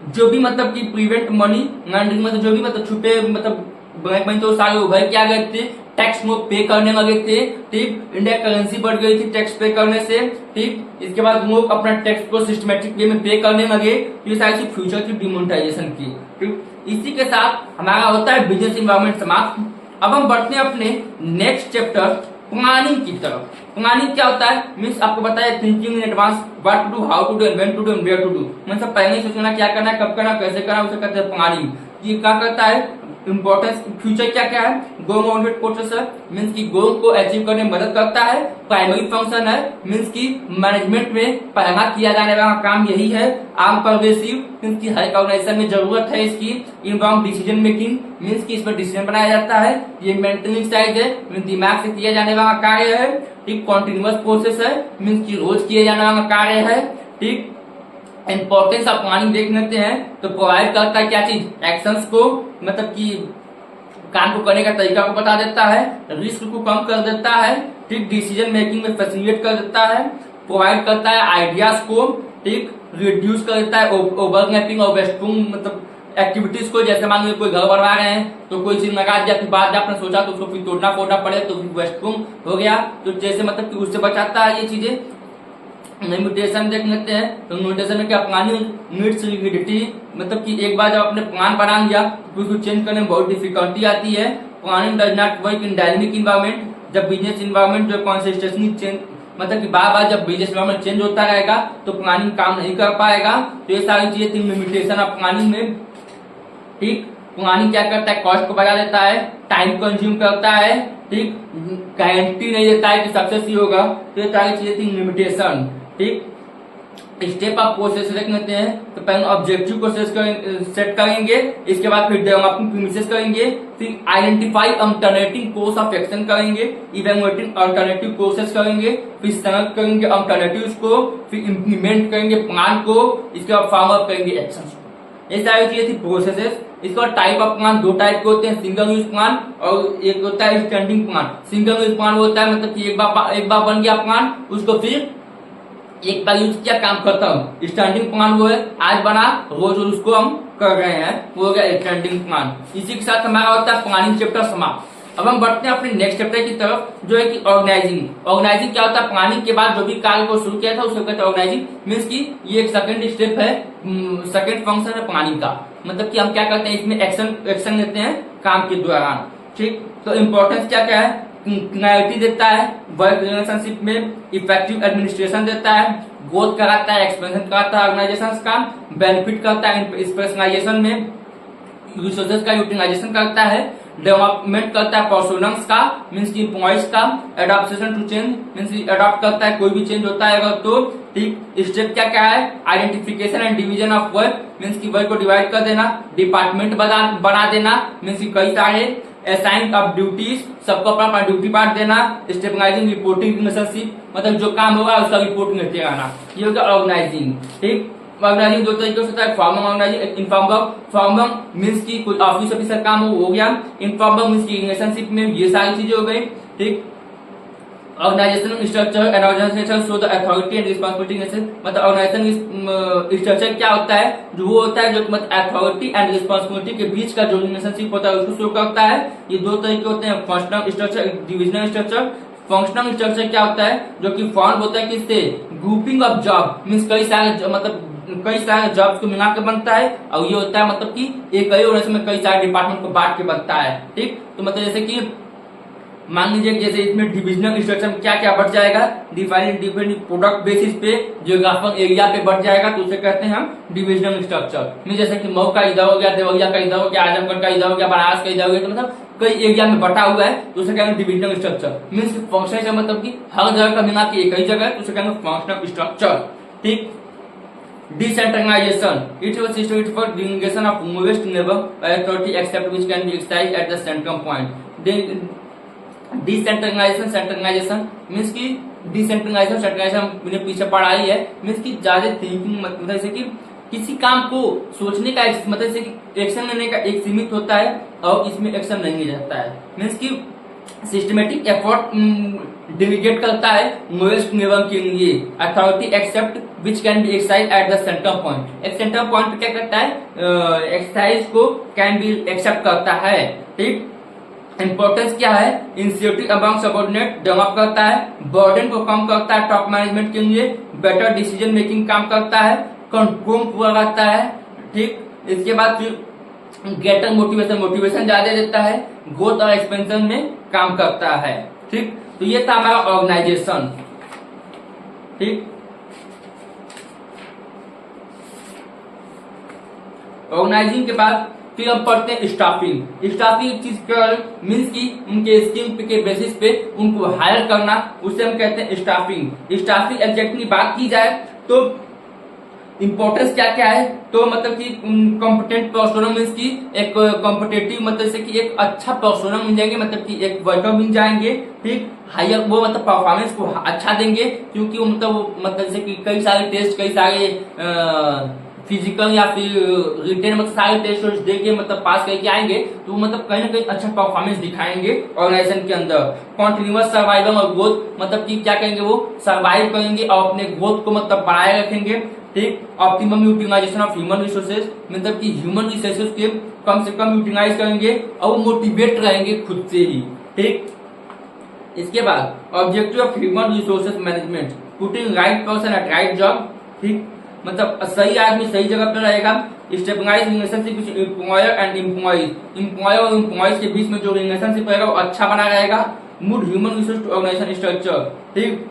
[SPEAKER 2] जो भी मतलब कि प्रिवेंट मनी लॉन्ड्रिंग, मतलब जो भी मतलब छुपे मतलब ब्लैक मनी तो सारे उभर के आ गए थे, टैक्स वो पे करने लगे थे। ठीक, इंडिया करेंसी बढ़ गई थी टैक्स पे करने से। ठीक, इसके बाद लोग अपना टैक्स को सिस्टमेटिक वे में पे करने लगे। ये सारी चीज फ्यूचर की डिमोनेटाइजेशन की। ठीक, इसी के साथ हमारा होता है बिजनेस इन्वायरमेंट समाप्त। अब हम बढ़ते हैं अपने नेक्स्ट चैप्टर प्लानिंग की तरफ। प्लानिंग क्या होता है, मीन्स आपको बताया thinking in advance, what to do, how to do, when to do where to do, मतलब पहले ही सोचना क्या करना है, कब करना, कैसे करना, उसे कहते हैं प्लानिंग। ये क्या करता है, इंपॉर्टेंस फ्यूचर क्या क्या है, गोल माउंटेड प्रोसेसर मीन्स की गोल को अचीव करने में मदद करता है। प्राइमरी फंक्शन है मीन्स की मैनेजमेंट में पहला किया जाने वाला काम यही है। आर्म परवेसिव मीन्स की हर ऑर्गेनाइजेशन में जरूरत है इसकी। इनवॉल्व डिसीजन मेकिंग मीन्स की इसमें डिसीजन बनाया जाता है। ये मेंटल एक्सरसाइज है मीन्स दिमाग से किया जाने वाला कार्य है। ठीक, कॉन्टिन्यूअस प्रोसेस है मीन्स की रोज किए जाने वाला कार्य है। ठीक, इंपॉर्टेंस ऑफ प्लानिंग देख लेते हैं तो प्रोवाइड करता है क्या चीज, एक्शंस को मतलब कि काम को करने का तरीका को बता देता है, रिस्क को कम कर देता है। ठीक, डिसीजन मेकिंग में फैसिलिटेट कर देता है, प्रोवाइड करता है आइडियाज को। ठीक, रिड्यूस कर देता है ओवरलैपिंग और वेस्टिंग मतलब एक्टिविटीज को। जैसे मान लो कोई घर बनवा रहे हैं तो कोई चीज लगा दिया, फिर बाद में आपने सोचा तो उसको फिर तोड़ना फोड़ना पड़े तो फिर वेस्टिंग हो गया। तो जैसे मतलब कि उससे बचाता है ये चीजें। लिमिटेशन देख लेते हैं तो लिमिटेशन में क्या, प्लानिंग नीड्स लिक्विडिटी मतलब कि एक बार जब आपने प्लान बना लिया तो उसको चेंज करने में बहुत डिफिकल्टी आती है। Planning does not work in dynamic environment, जब बिजनेस इन्वायरमेंट जो कंसिस्टेंसी चेंज मतलब कि बार बार जब बिजनेस इन्वायरमेंट चेंज होता रहेगा तो प्लानिंग काम नहीं कर पाएगा। तो ये सारी चीजें थी लिमिटेशन ऑफ प्लानिंग में। ठीक, प्लानिंग क्या करता है, कॉस्ट को बढ़ा देता है, टाइम कंज्यूम करता है। ठीक, गारंटी नहीं देता है कि सक्सेस ही होगा। तो ये सारी चीजें थी लिमिटेशन। ठीक, स्टेप ऑफ प्रोसेस देख लेते हैं तो पहले ऑब्जेक्टिव को सेट करेंगे, इसके बाद फिर डेवलपिंग प्रीमिसेस करेंगे, फिर identify alternative course of action करेंगे, इवैल्यूएटिंग अल्टरनेटिव कोर्सेस करेंगे, फिर सेलेक्ट करेंगे अल्टरनेटिव्स को, फिर इंप्लीमेंट करेंगे प्लान को, इसके बाद फॉर्म अप करेंगे एक्शंस को। ये सारी चीजें थी प्रोसेसेस। इसके बाद टाइप ऑफ प्लान दो टाइप के होते हैं, सिंगल यूज प्लान और एक होता है standing plan. Single use plan होता है मतलब कि एक बार बन गया प्लान, उसको फिर एक बार यूज किया काम करता हूँ। स्टैंडिंग प्लान वो है आज बना रोज उसको हम कर रहे हैं, वो हो गया स्टैंडिंग प्लान। इसी के साथ हमारा होता है प्लानिंग चैप्टर समाप्त। अब हम बढ़ते हैं अपने नेक्स्ट चैप्टर की तरफ जो है कि ऑर्गेनाइजिंग। ऑर्गेनाइजिंग क्या होता है, प्लानिंग के बाद जो भी कार्य को शुरू किया था उसको कहते हैं ऑर्गेनाइजिंग। मीन्स की ये एक सेकंड स्टेप है, सेकंड फंक्शन है प्लानिंग का। मतलब कि हम क्या करते हैं इसमें एक्शन लेते हैं काम के दौरान। ठीक, तो इम्पोर्टेंस क्या क्या है, क्लैरिटी देता है, वर्क रिलेशनशिप में इफेक्टिव एडमिनिस्ट्रेशन देता है, ग्रोथ कराता है, एक्सपेंशन कराता है ऑर्गेनाइजेशन का, बेनिफिट करता है स्पेशलाइजेशन में, रिसोर्सेज का यूटिलाइजेशन करता है, डेवलपमेंट करता है पर्सोनल्स का मीन्स की एम्प्लॉइज का, adoption to change means adopt करता है कोई भी चेंज होता है अगर तो। ठीक, स्टेप क्या क्या है, identification and division of work means की वर्क को डिवाइड कर देना, डिपार्टमेंट बना देना मीन्स की कई सारे, असाइन ऑफ ड्यूटीज सबको अपना ड्यूटी पार्ट देना, स्टेबलाइजिंग रिपोर्टिंग रिलेशनशिप मतलब जो काम होगा उसका रिपोर्ट लेते रहना, ये होगा ऑर्गेनाइजिंग। ठीक, ऑर्गेनाइजिंग दो तरीके से होता है, formal organizing, informal. Formal means की कोई ऑफिस ऑफिसर काम हो गया, इनफॉर्मल मीन्स की रिलेशनशिप में ये सारी चीजें हो गई। ठीक, organization structure and organization show the authority and responsibility मतलब ऑर्गेनाइजेशन स्ट्रक्चर क्या होता है, जो वो होता है जो मतलब अथॉरिटी एंड रिस्पांसिबिलिटी के बीच का जो रिलेशनशिप होता है उसको शो करता है। ये दो तरीके होते हैं, functional structure, divisional structure. Functional structure क्या होता है, जो कि फॉर्म होता है किससे, ग्रुपिंग ऑफ जॉब मीन्स कई सारे मतलब कई सारे जॉब्स को मिला के बनता है, और ये होता है मतलब कि एक कई ऑर्गेनाइजेशन में कई सारे डिपार्टमेंट को बांट के बनता है। ठीक, तो मतलब जैसे कि मान लीजिए जैसे इसमें डिविजनल स्ट्रक्चर में क्या क्या बढ़ जाएगा, डिफरेंट प्रोडक्ट बेसिस पे जियोग्राफिकल एरिया पे बढ़ जाएगा तो उसे कहते हैं हम डिविजनल स्ट्रक्चर में। जैसे कि मऊ का इधर हो गया, देवरिया का इधर हो गया, आजमगढ़ का इधर हो गया, बनारस का इधर हो गया, तो मतलब कई एरिया में बटा हुआ है तो उसे कहेंगे डिविजनल स्ट्रक्चर। मीन्स फंक्शन से मतलब कि हर जगह का मिला के एक ही जगह तो उसे कहेंगे फंक्शनल स्ट्रक्चर। ठीक, decentralization it was system for delegation of most level authority except which can be exercised at the central point। Decentralization, centralization means की डिसेंट्रलाइजेशन सेंट्रलाइजेशन हमने पीछे पढ़ा ही है। मीन्स की ज्यादा थिंकिंग मतलब जैसे कि किसी काम को सोचने का मतलब जैसे कि एक्शन लेने का एक सीमित होता है और इसमें एक्शन नहीं लिया जाता है। मीन्स की सिस्टमेटिक एफर्ट डेलीगेट करता है लोएस्ट लेवल के लिए, authority except which can be exercise at the centre point. एक सेंटर पॉइंट पे क्या करता है, एक्सरसाइज को कैन बी एक्सेप्ट करता है। ठीक, इंपॉर्टेंस क्या है, इनिशिएटिव अमंग सबऑर्डिनेट डेवलप करता है, बर्डन को कम करता है टॉप मैनेजमेंट के लिए, बेटर डिसीजन मेकिंग काम करता है, कंट्रोल पूरा करता है। ठीक, इसके बाद फिर ग्रेटर मोटिवेशन, मोटिवेशन ज्यादा देता है, ग्रोथ और एक्सपेंशन में काम करता है। ठीक, तो ये था हमारा ऑर्गेनाइजेशन। ठीक, ऑर्गेनाइजिंग के बाद फिर हम पढ़ते हैं स्टाफिंग। स्टाफिंग चीज क्या मीन्स की उनके स्किल के बेसिस पे उनको हायर करना, उसे हम कहते हैं स्टाफिंग। स्टाफिंग एग्जैक्टली बात की जाए तो इंपॉर्टेंस क्या क्या है, तो मतलब कि कॉम्पिटेंट पर्सोना मीन्स की एक कॉम्पिटेटिव मतलब से कि एक अच्छा पर्सोना मिल जाएंगे, मतलब कि एक वर्कर मिल जाएंगे, ठीक हायर वो मतलब परफॉर्मेंस को अच्छा देंगे, क्योंकि वो मतलब जैसे कि कई सारे टेस्ट, कई सारे फिजिकल या फिर रिटेन मतलब सारे टेस्ट दे के मतलब पास करके आएंगे, तो वो मतलब कहीं ना कहीं अच्छा परफॉर्मेंस दिखाएंगे ऑर्गेनाइजेशन के अंदर। कॉन्टिन्यूअस सर्वाइवल और ग्रोथ मतलब कि क्या करेंगे, वो सर्वाइव करेंगे और अपने ग्रोथ को मतलब बढ़ाए रखेंगे, ठीक। Optimum utilization of human resources मतलब कि ह्यूमन रिसोर्सेज के कम से कम यूटिलाइज करेंगे और वो मोटिवेट रहेंगे खुद से ही, ठीक। इसके बाद objective of human resources management, putting right person at right job, ठीक मतलब सही आदमी सही जगह पर रहेगा। Stabilize relationship with employer and employees, employer और एम्प्लॉइज के बीच में जो रिलेशनशिप रहेगा वो अच्छा बना रहेगा। Mood human resource to organization structure, ठीक।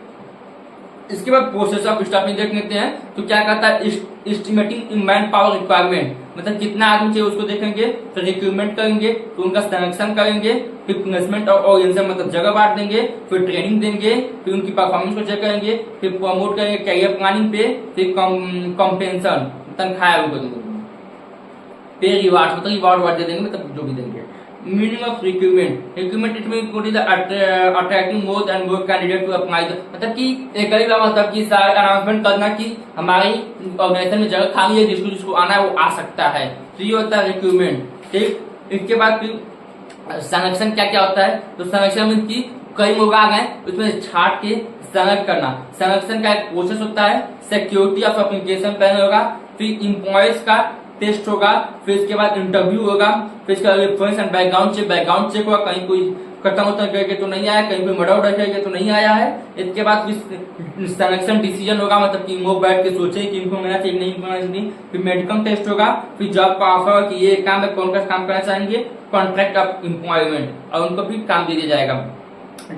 [SPEAKER 2] इसके बाद प्रोसेस ऑफ स्टाफिंग देख लेते हैं, तो क्या कहता है एस्टिमेटिंग मैन पावर रिक्वायरमेंट मतलब कितना आदमी चाहिए उसको देखेंगे, फिर रिक्रूटमेंट करेंगे, फिर उनका सिलेक्शन करेंगे, फिर प्लेसमेंट और ऑर्गेनाइजेशन मतलब जगह बांट देंगे, फिर ट्रेनिंग देंगे, फिर उनकी परफॉर्मेंस को चेक करेंगे, फिर प्रमोट करेंगे कैरियर प्लानिंग पे, फिर कॉम्पेंशन तनख्वाह उनको देंगे, पे रिवार्ड मतलब रिवार्ड दे देंगे मतलब जो भी देंगे। Meaning of recruitment, recruitment it mean attracting more and more candidate to apply, मतलब कि एक मतलब कि अनाउंसमेंट करना कि हमारी ऑर्गेनाइजेशन में जगह खाली है, जिसको जिसको आना है वो आ सकता है, तो ये होता है रिक्रूटमेंट, ठीक। इसके बाद फिर सिलेक्शन क्या क्या होता है, तो सिलेक्शन मीन की कई लोग आ गए उसमें छाट के सिलेक्ट करना, सिलेक्शन का एक प्रोसेस होता है। सिक्योरिटी ऑफ एप्लीकेशन पैनल होगा, फिर इंप्लॉयज का टेस्ट होगा, फिर इसके बाद इंटरव्यू होगा, फिर इसका रेफरेंस एंड बैकग्राउंड चेक होगा, कहीं कोई खत्म होता करके तो नहीं आया, कहीं कोई मर्डर उड़ा करके तो नहीं आया है। इसके बाद फिर सिलेक्शन डिसीजन होगा, मतलब कि वो बैठ के सोचे कि इनको मिलना चाहिए नहीं मिलना चाहिए। फिर मेडिकल टेस्ट होगा, फिर जॉब का ऑफर कि ये काम है, कौन सा काम करना चाहेंगे, कॉन्ट्रैक्ट ऑफ एम्प्लॉयमेंट और उनको फिर काम दे दिया जाएगा।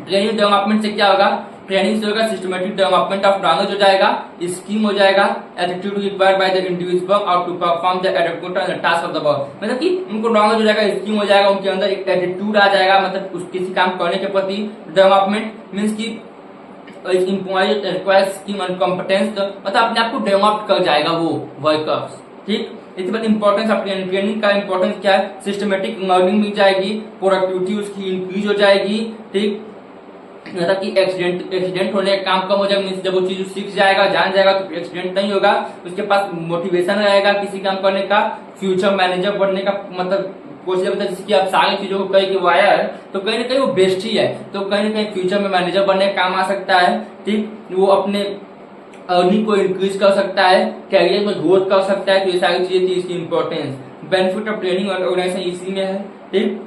[SPEAKER 2] ट्रेनिंग डेवलपमेंट से क्या होगा, ट्रेनिंग से होगा सिस्टमेटिक डेवलपमेंट ऑफ नॉलेज हो जाएगा, स्कीम हो जाएगा, attitude required by the individual और to perform the adequate task of the work, मतलब कि उनको नॉलेज हो जाएगा, स्कीम हो जाएगा, उनके अंदर एक एटीट्यूड आ जाएगा, मतलब उस किसी काम करने के प्रति। डेवलपमेंट मींस की employ requires scheme and competence, मतलब अपने आप को डेवलप कर जाएगा वो वर्कर्स, ठीक। इसके बाद इंपॉर्टेंस ऑफ ट्रेनिंग का इंपॉर्टेंस क्या है, सिस्टमेटिक लर्निंग मिल जाएगी, प्रोडक्टिविटी उसकी इंक्रीज हो जाएगी, ठीक। मतलब कि एक्सीडेंट होने का काम कम हो जाएगा, जब वो चीज सीख जाएगा जान जाएगा तो एक्सीडेंट नहीं होगा, उसके पास मोटिवेशन रहेगा किसी काम करने का, फ्यूचर मैनेजर बनने का मतलब कोशिश मतलब जिसकी आप सारी चीजों को कहीं कि वो आया है तो कहीं ना कहीं वो बेस्ट ही है, तो कहीं ना कहीं फ्यूचर में मैनेजर बनने का काम आ सकता है, ठीक। वो अपने अर्निंग को इंक्रीज कर सकता है, कैरियर में ग्रोथ कर सकता है, तो ये सारी चीजें थी इसकी इंपॉर्टेंस। बेनिफिट ऑफ ट्रेनिंग और ऑर्गेनाइजेशन इसी में है, ठीक।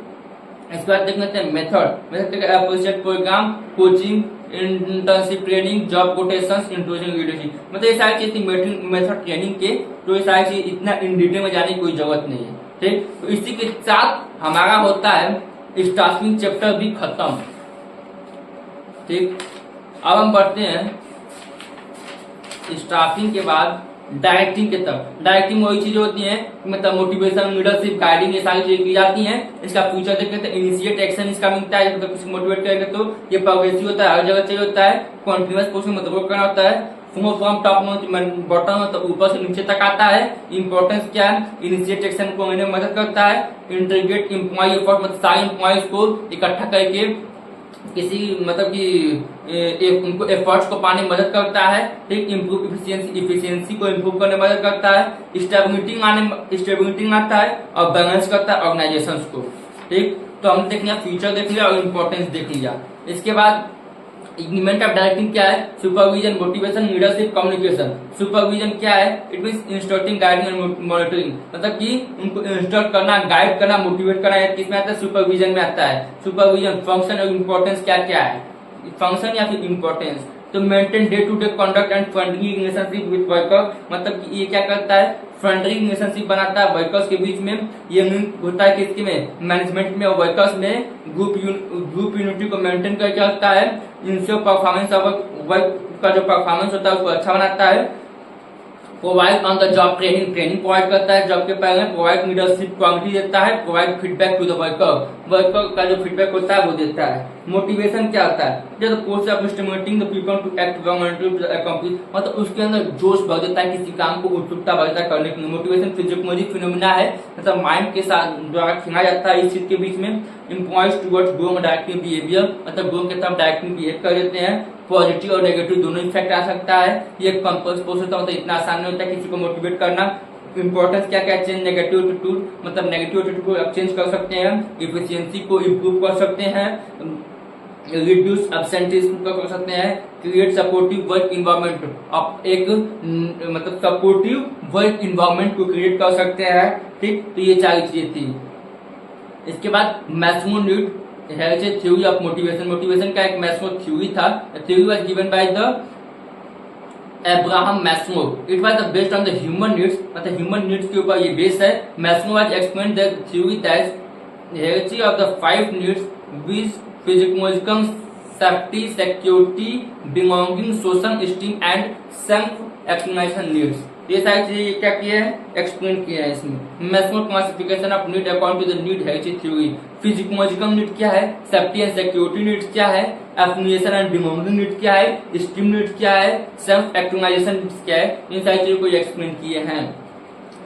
[SPEAKER 2] इसके बाद देख लेते हैं method programme, coaching, internship training, job quotations, introduction leadership, मतलब ये सारी चीजें मेथड ट्रेनिंग के, तो ये सारी चीज इतना इन डिटेल में जाने की कोई जरूरत नहीं है, ठीक। तो इसी के साथ हमारा होता है स्टाफिंग चैप्टर भी खत्म, ठीक। अब हम पढ़ते हैं स्टाफिंग के बाद डायरेक्टिंग के तरफ। डायरेक्टिंग वही चीजें होती हैं मतलब मोटिवेशन, लीडरशिप, गाइडिंग, ये सारी चीजें की जाती हैं। इसका फ्यूचर देख लेते हैं, इनिशिएट एक्शन इसका मिलता है, मतलब किसी मोटिवेट करेंगे तो ये प्रोग्रेसिव होता है, हर जगह चाहिए होता है। कॉन्टिन्यूअस प्रोसेस मतलब करना होता है। फ्रॉम टॉप बॉटम मतलब ऊपर से नीचे तक आता है। इंपॉर्टेंस क्या है, इनिशिएट एक्शन को लेने में मदद करता है। इंटीग्रेट एम्प्लॉय एफर्ट मतलब सारे एम्प्लॉयज को इकट्ठा करके किसी मतलब कि उनको एफर्ट्स को पाने में मदद करता है, ठीक। इम्प्रूव इफिशियंसी को इम्प्रूव करने में मदद करता है। स्टेबिलिटी आता है और बैलेंस करता है ऑर्गेनाइजेशन को, ठीक। तो हमने देख लिया फ्यूचर देख लिया और इम्पोर्टेंस देख लिया। इसके बाद इग्निमेंट ऑफ डायरेक्टिंग क्या है, supervision, motivation, leadership, communication. Supervision क्या है, it means instructing, guiding and monitoring, मतलब कि उनको इंस्ट्रक्ट करना, गाइड करना, मोटिवेट करना, किसमें आता है, सुपरविजन में आता है। सुपरविजन फंक्शन और इम्पोर्टेंस क्या क्या है, फंक्शन या फिर इम्पोर्टेंस। तो maintain day to day conduct and friendly relationship with worker, मतलब कि ये क्या करता है, फ्रेंडली रिलेशनशिप बनाता है वर्कर्स के बीच में। ये होता है किसके में, मैनेजमेंट में और वर्कर्स में ग्रुप यूनिटी को मेंटेन करके रखता है। इनसे परफॉर्मेंस ऑफ वर्क का जो परफॉर्मेंस होता है उसको अच्छा बनाता है। Provide on the job training provide करता है जॉब के पहले, प्रोवाइड लीडरशिप क्वालिटी देता है, provide feedback to the worker का जो फीडबैक होता है वो देता है। मोटिवेशन क्या होता है, जब process of stimulating the people to act accomplish, मतलब उसके अंदर जोश भर देता है, किसी काम को उत्सुकता भर देता है करने के लिए। मोटिवेशन फिजियोलॉजिक फिनोमेना है, मतलब माइंड के साथ द्वारा खिलाया जाता है इस चीज के बीच में। Employees towards growing directive behaviour, मतलब ग्रोइंग के तरफ डायरेक्टिव बिहेव कर देते हैं। पॉजिटिव और नेगेटिव दोनों इफेक्ट आ सकता है। ये कंपल्स प्रोसेस होता है, इतना आसान नहीं होता है किसी को मोटिवेट करना। इंपॉर्टेंस क्या क्या चेंज, नेगेटिव एटीट्यूड, मतलब नेगेटिव एटीट्यूड को आप चेंज कर सकते हैं, इफिशियंसी को इम्प्रूव कर सकते हैं, रिड्यूस एब्सेंटीज्म को कर सकते हैं, क्रिएट सपोर्टिव वर्क इन्वायरमेंट, आप एक मतलब सपोर्टिव वर्क इन्वायरमेंट को क्रिएट कर सकते हैं। ठीक, तो ये चार चीजें थी। इसके बाद Maslow need has a theory of motivation. Motivation का एक मैस्लो थ्योरी था, theory was given by the Abraham Maslow. It was based on the human needs, मतलब human needs के ऊपर ये बेस है। Maslow has explained the theory that hierarchy of the 5 needs with physiological safety, security, belonging, social esteem and self-actualization needs. ये सारी चीजें क्या किए हैं, एक्सप्लेन किए हैं इसमें। Maslow classification of need according to the need heritage theory. Physiological need क्या है, सेफ्टी एंड सिक्योरिटी नीड्स क्या है, एफिलिएशन एंड बिलोंगिंग नीड क्या है, स्टीम नीड्स क्या है, सेल्फ एक्चुअलाइजेशन नीड्स क्या है, इन सारी चीजों को एक्सप्लेन किए हैं।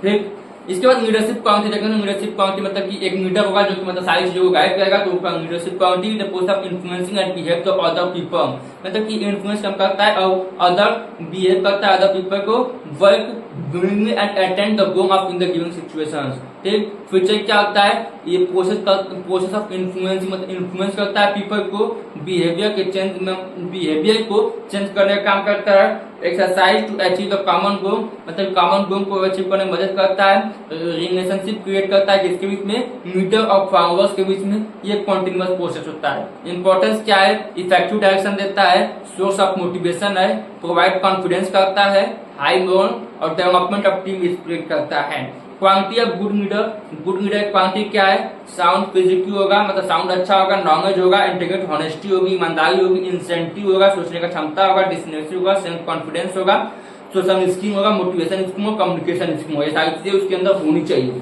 [SPEAKER 2] ठीक, इसके बाद लीडरशिप क्वालिटी देखेंगे। लीडरशिप क्वालिटी मतलब कि एक लीडर होगा जो कि मतलब सारी चीजों को गाइड करेगा, तो उसका leadership quality the process of influencing and behave the other people, मतलब कि इन्फ्लुएंस कम करता है और अदर बिहेव करता है अदर पीपल को work doing and attend the goal of in the given situations. ठीक, फ्यूचर क्या होता है, ये प्रोसेस ऑफ इन्फ्लुएंसिंग मतलब इन्फ्लुएंस करता है पीपल को, बिहेवियर के चेंज में बिहेवियर को चेंज करने का काम करता है। Exercise to achieve the common goal, मतलब कॉमन गोल को अचीव करने में मदद करता है। रिलेशनशिप क्रिएट करता है जिसके बीच में लीडर और फॉलोअर्स के बीच में ये कॉन्टिन्यूअस प्रोसेस होता है। इंपॉर्टेंस क्या है, इफेक्टिव डायरेक्शन देता है, सोर्स ऑफ मोटिवेशन है, प्रोवाइड कॉन्फिडेंस करता है, हाई मोरल और डेवलपमेंट ऑफ टीम स्पिरिट करता है। Quality of good leader, good leader quality क्या है, साउंड फिजिकल होगा, मतलब साउंड अच्छा होगा, नॉलेज होगा, इंटीग्रेट होनेस्टी होगी, ईमानदारी होगी, इंसेंटिव होगा, सोचने का क्षमता होगा, डिस्नेसिव होगा, सेल्फ कॉन्फिडेंस होगा, सोशल स्किल होगा, मोटिवेशन स्किल होगा, कम्युनिकेशन स्किल होगा, ये सारी चीजें उसके अंदर होनी चाहिए।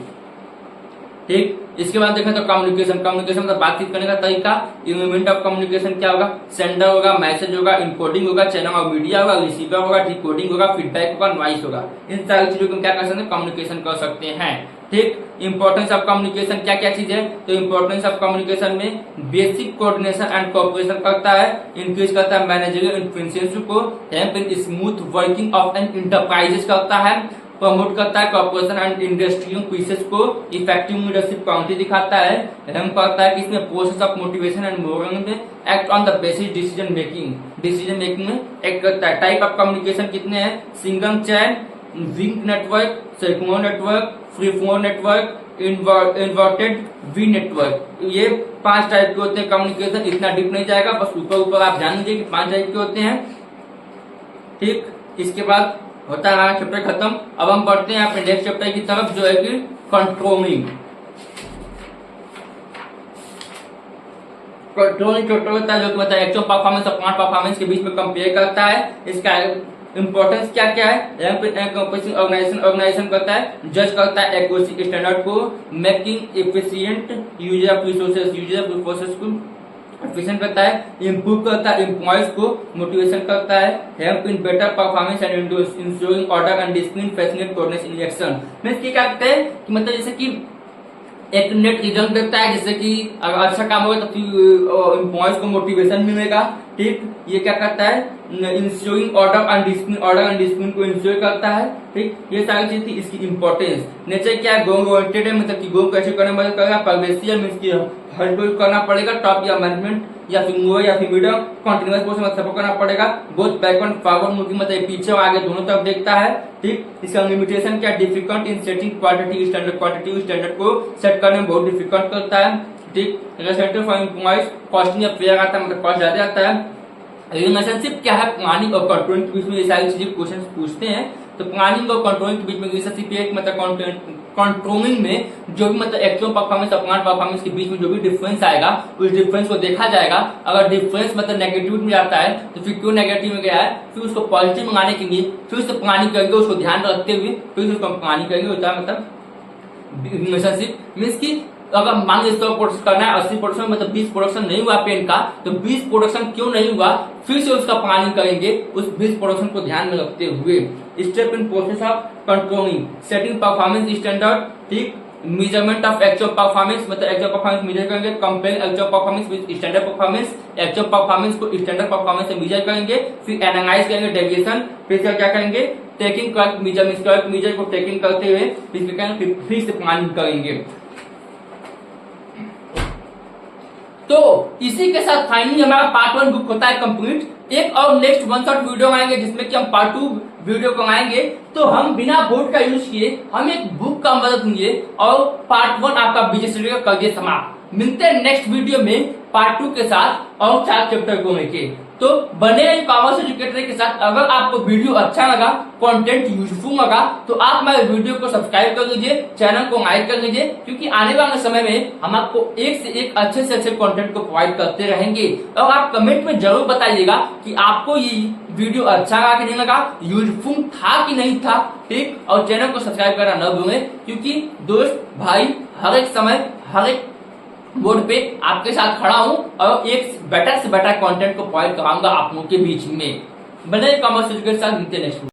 [SPEAKER 2] ठीक, इसके बाद देखें तो कम्युनिकेशन मतलब बातचीत करने का तरीका। इवेंट ऑफ कम्युनिकेशन क्या होगा, सेंडर होगा, मैसेज होगा, इनकोडिंग होगा, चैनल ऑफ मीडिया होगा, रिसीवर होगा, डिकोडिंग होगा, फीडबैक होगा, नॉइस होगा। इन सारी चीजों को क्या कर सकते हैं, कम्युनिकेशन कर सकते हैं। ठीक, इंपॉर्टेंस ऑफ कम्युनिकेशन क्या क्या चीज है, तो इंपॉर्टेंस ऑफ कम्युनिकेशन में बेसिक कोऑर्डिनेशन एंड कोऑपरेशन करता है, इंक्रीज करता है मैनेजरियल इफिशिएंसी को, help in smooth working of an enterprises करता है, प्रमोट करता है कॉर्पोरेशन एंड इंडस्ट्रियल पीसेस को, इफेक्टिव लीडरशिप क्वालिटी दिखाता है, हेल्प करता है किसमें, process of motivation and morale में, act on the basis decision making में एक्ट करता है। टाइप ऑफ कम्युनिकेशन कितने हैं, single chain, wing network, circular network, free flow network, inverted we network. ये 5 टाइप के होते हैं कम्युनिकेशन, इतना डीप नहीं जाएगा, बस ऊपर आप जान लीजिए कि 5 टाइप के होते हैं। ठीक, इसके बाद होता है हमारा चैप्टर खत्म। अब हम पढ़ते हैं अपने नेक्स्ट चैप्टर की तरफ जो है कि कंट्रोलिंग चैप्टर होता है जो कि मतलब एक्चुअल परफॉर्मेंस और प्लांट परफॉर्मेंस के बीच में कंपेयर करता है। इसका इंपॉर्टेंस क्या क्या है, ऑर्गेनाइजेशन करता है, जज करता है एक्यूरेसी स्टैंडर्ड को, making efficient use of resources को एफिशिएंट करता है, इंप्रूव करता है एम्प्लॉयज को, मोटिवेशन करता है, help in better performance and ensuring order and discipline, facilitate coordination in action. Means क्या कहते हैं कि मतलब जैसे कि एक नेट रिजल्ट देता है, जैसे कि अगर अच्छा काम होगा तो एम्प्लॉयज को मोटिवेशन मिलेगा। ठीक, ये क्या करता है, इंश्योरिंग ऑर्डर एंड डिसिप्लिन को इंश्योर करता है। ठीक, ये सारी चीज थी इसकी इंपॉर्टेंस। नेचर क्या है, गोल ओरिएंटेड है, मतलब कि गोल को अचीव करने में मदद करेगा। परवेसिव मींस की हर कोई करना पड़ेगा, टॉप या मैनेजमेंट या फिर लोअर या फिर मिडिल, कंटीन्यूअस प्रोसेस में सपोर्ट करना पड़ेगा। बोथ बैकवर्ड फॉरवर्ड मूविंग मतलब पीछे और आगे दोनों तरफ देखता है। ठीक, इसका लिमिटेशन क्या, difficult in setting quantity standard को सेट करने में बहुत डिफिकल्ट करता है। ठीक, रिलेशनशिप फॉर एम्प्लॉइज कॉस्टिंग या फेयर आता है, मतलब कॉस्ट ज्यादा आता है। रिलेशनशिप क्या है, प्लानिंग और कंट्रोलिंग के बीच में ये सारी चीजें क्वेश्चन पूछते हैं। तो प्लानिंग और कंट्रोलिंग के बीच में रिलेशनशिप एक मतलब कंट्रोलिंग में जो भी मतलब एक्चुअल परफॉर्मेंस और प्लान परफॉर्मेंस के बीच में जो भी डिफरेंस आएगा उस डिफरेंस को देखा जाएगा। अगर डिफरेंस मतलब नेगेटिव में जाता है तो फिर क्यों नेगेटिव में गया है, फिर उसको पॉजिटिव में लाने के लिए फिर उससे प्लानिंग करेंगे, उसको ध्यान रखते हुए फिर उसको प्लानिंग करेंगे। होता है मतलब रिलेशनशिप मीन्स की अगर मान लीजिए 100 प्रोडक्शन करना है, 80% मतलब 20 प्रोडक्शन नहीं हुआ पेन का, तो 20 प्रोडक्शन क्यों नहीं हुआ, फिर से उसका प्लानिंग करेंगे उस 20 प्रोडक्शन को ध्यान में रखते हुए। Step in process of controlling, setting performance standard, ठीक, मेजरमेंट ऑफ एक्चुअल परफॉर्मेंस मतलब एक्चुअल परफॉर्मेंस मेजर करेंगे, compare actual performance with standard performance, actual performance को स्टैंडर्ड परफॉर्मेंस से मेजर करेंगे, फिर एनालाइज करेंगे डेविएशन, फिर क्या करेंगे टेकिंग करेक्ट मेजर को टेकिंग करते हुए फिर से प्लानिंग करेंगे। तो इसी के साथ फाइनली हमारा पार्ट 1 बुक होता है कंप्लीट। एक और नेक्स्ट वन शॉट वीडियो आएंगे जिसमें कि हम पार्ट 2 वीडियो को आएंगे। तो हम बिना बोर्ड का यूज किए हम एक बुक का मदद लेंगे और पार्ट 1 आपका बिजनेस स्टडी कर दिए समाप्त। मिलते हैं नेक्स्ट वीडियो में पार्ट 2 के साथ और 4 चैप्टर को लेके। तो बने रहिए कॉमर्स एजुकेटर के साथ। अगर आपको वीडियो अच्छा लगा, कंटेंट यूजफुल लगा, तो आप हमारे वीडियो को सब्सक्राइब कर लीजिए, चैनल को लाइक कर लीजिए, क्योंकि आने वाले समय में हम आपको एक से एक अच्छे से अच्छे कंटेंट को प्रोवाइड करते रहेंगे। और आप कमेंट में जरूर बताइएगा कि आपको ये वीडियो अच्छा लगा कि नहीं लगा, यूजफुल था कि नहीं था, ठीक। और चैनल को सब्सक्राइब करना न भूलें, क्योंकि दोस्त भाई हर एक समय हर एक बोर्ड पे आपके साथ खड़ा हूं और एक बेटर से बेटर कंटेंट को प्रोवाइड कराऊंगा आप लोगों के बीच में। बने कॉमर्स एजुकेशन के साथ मिलते हैं नेक्स्ट।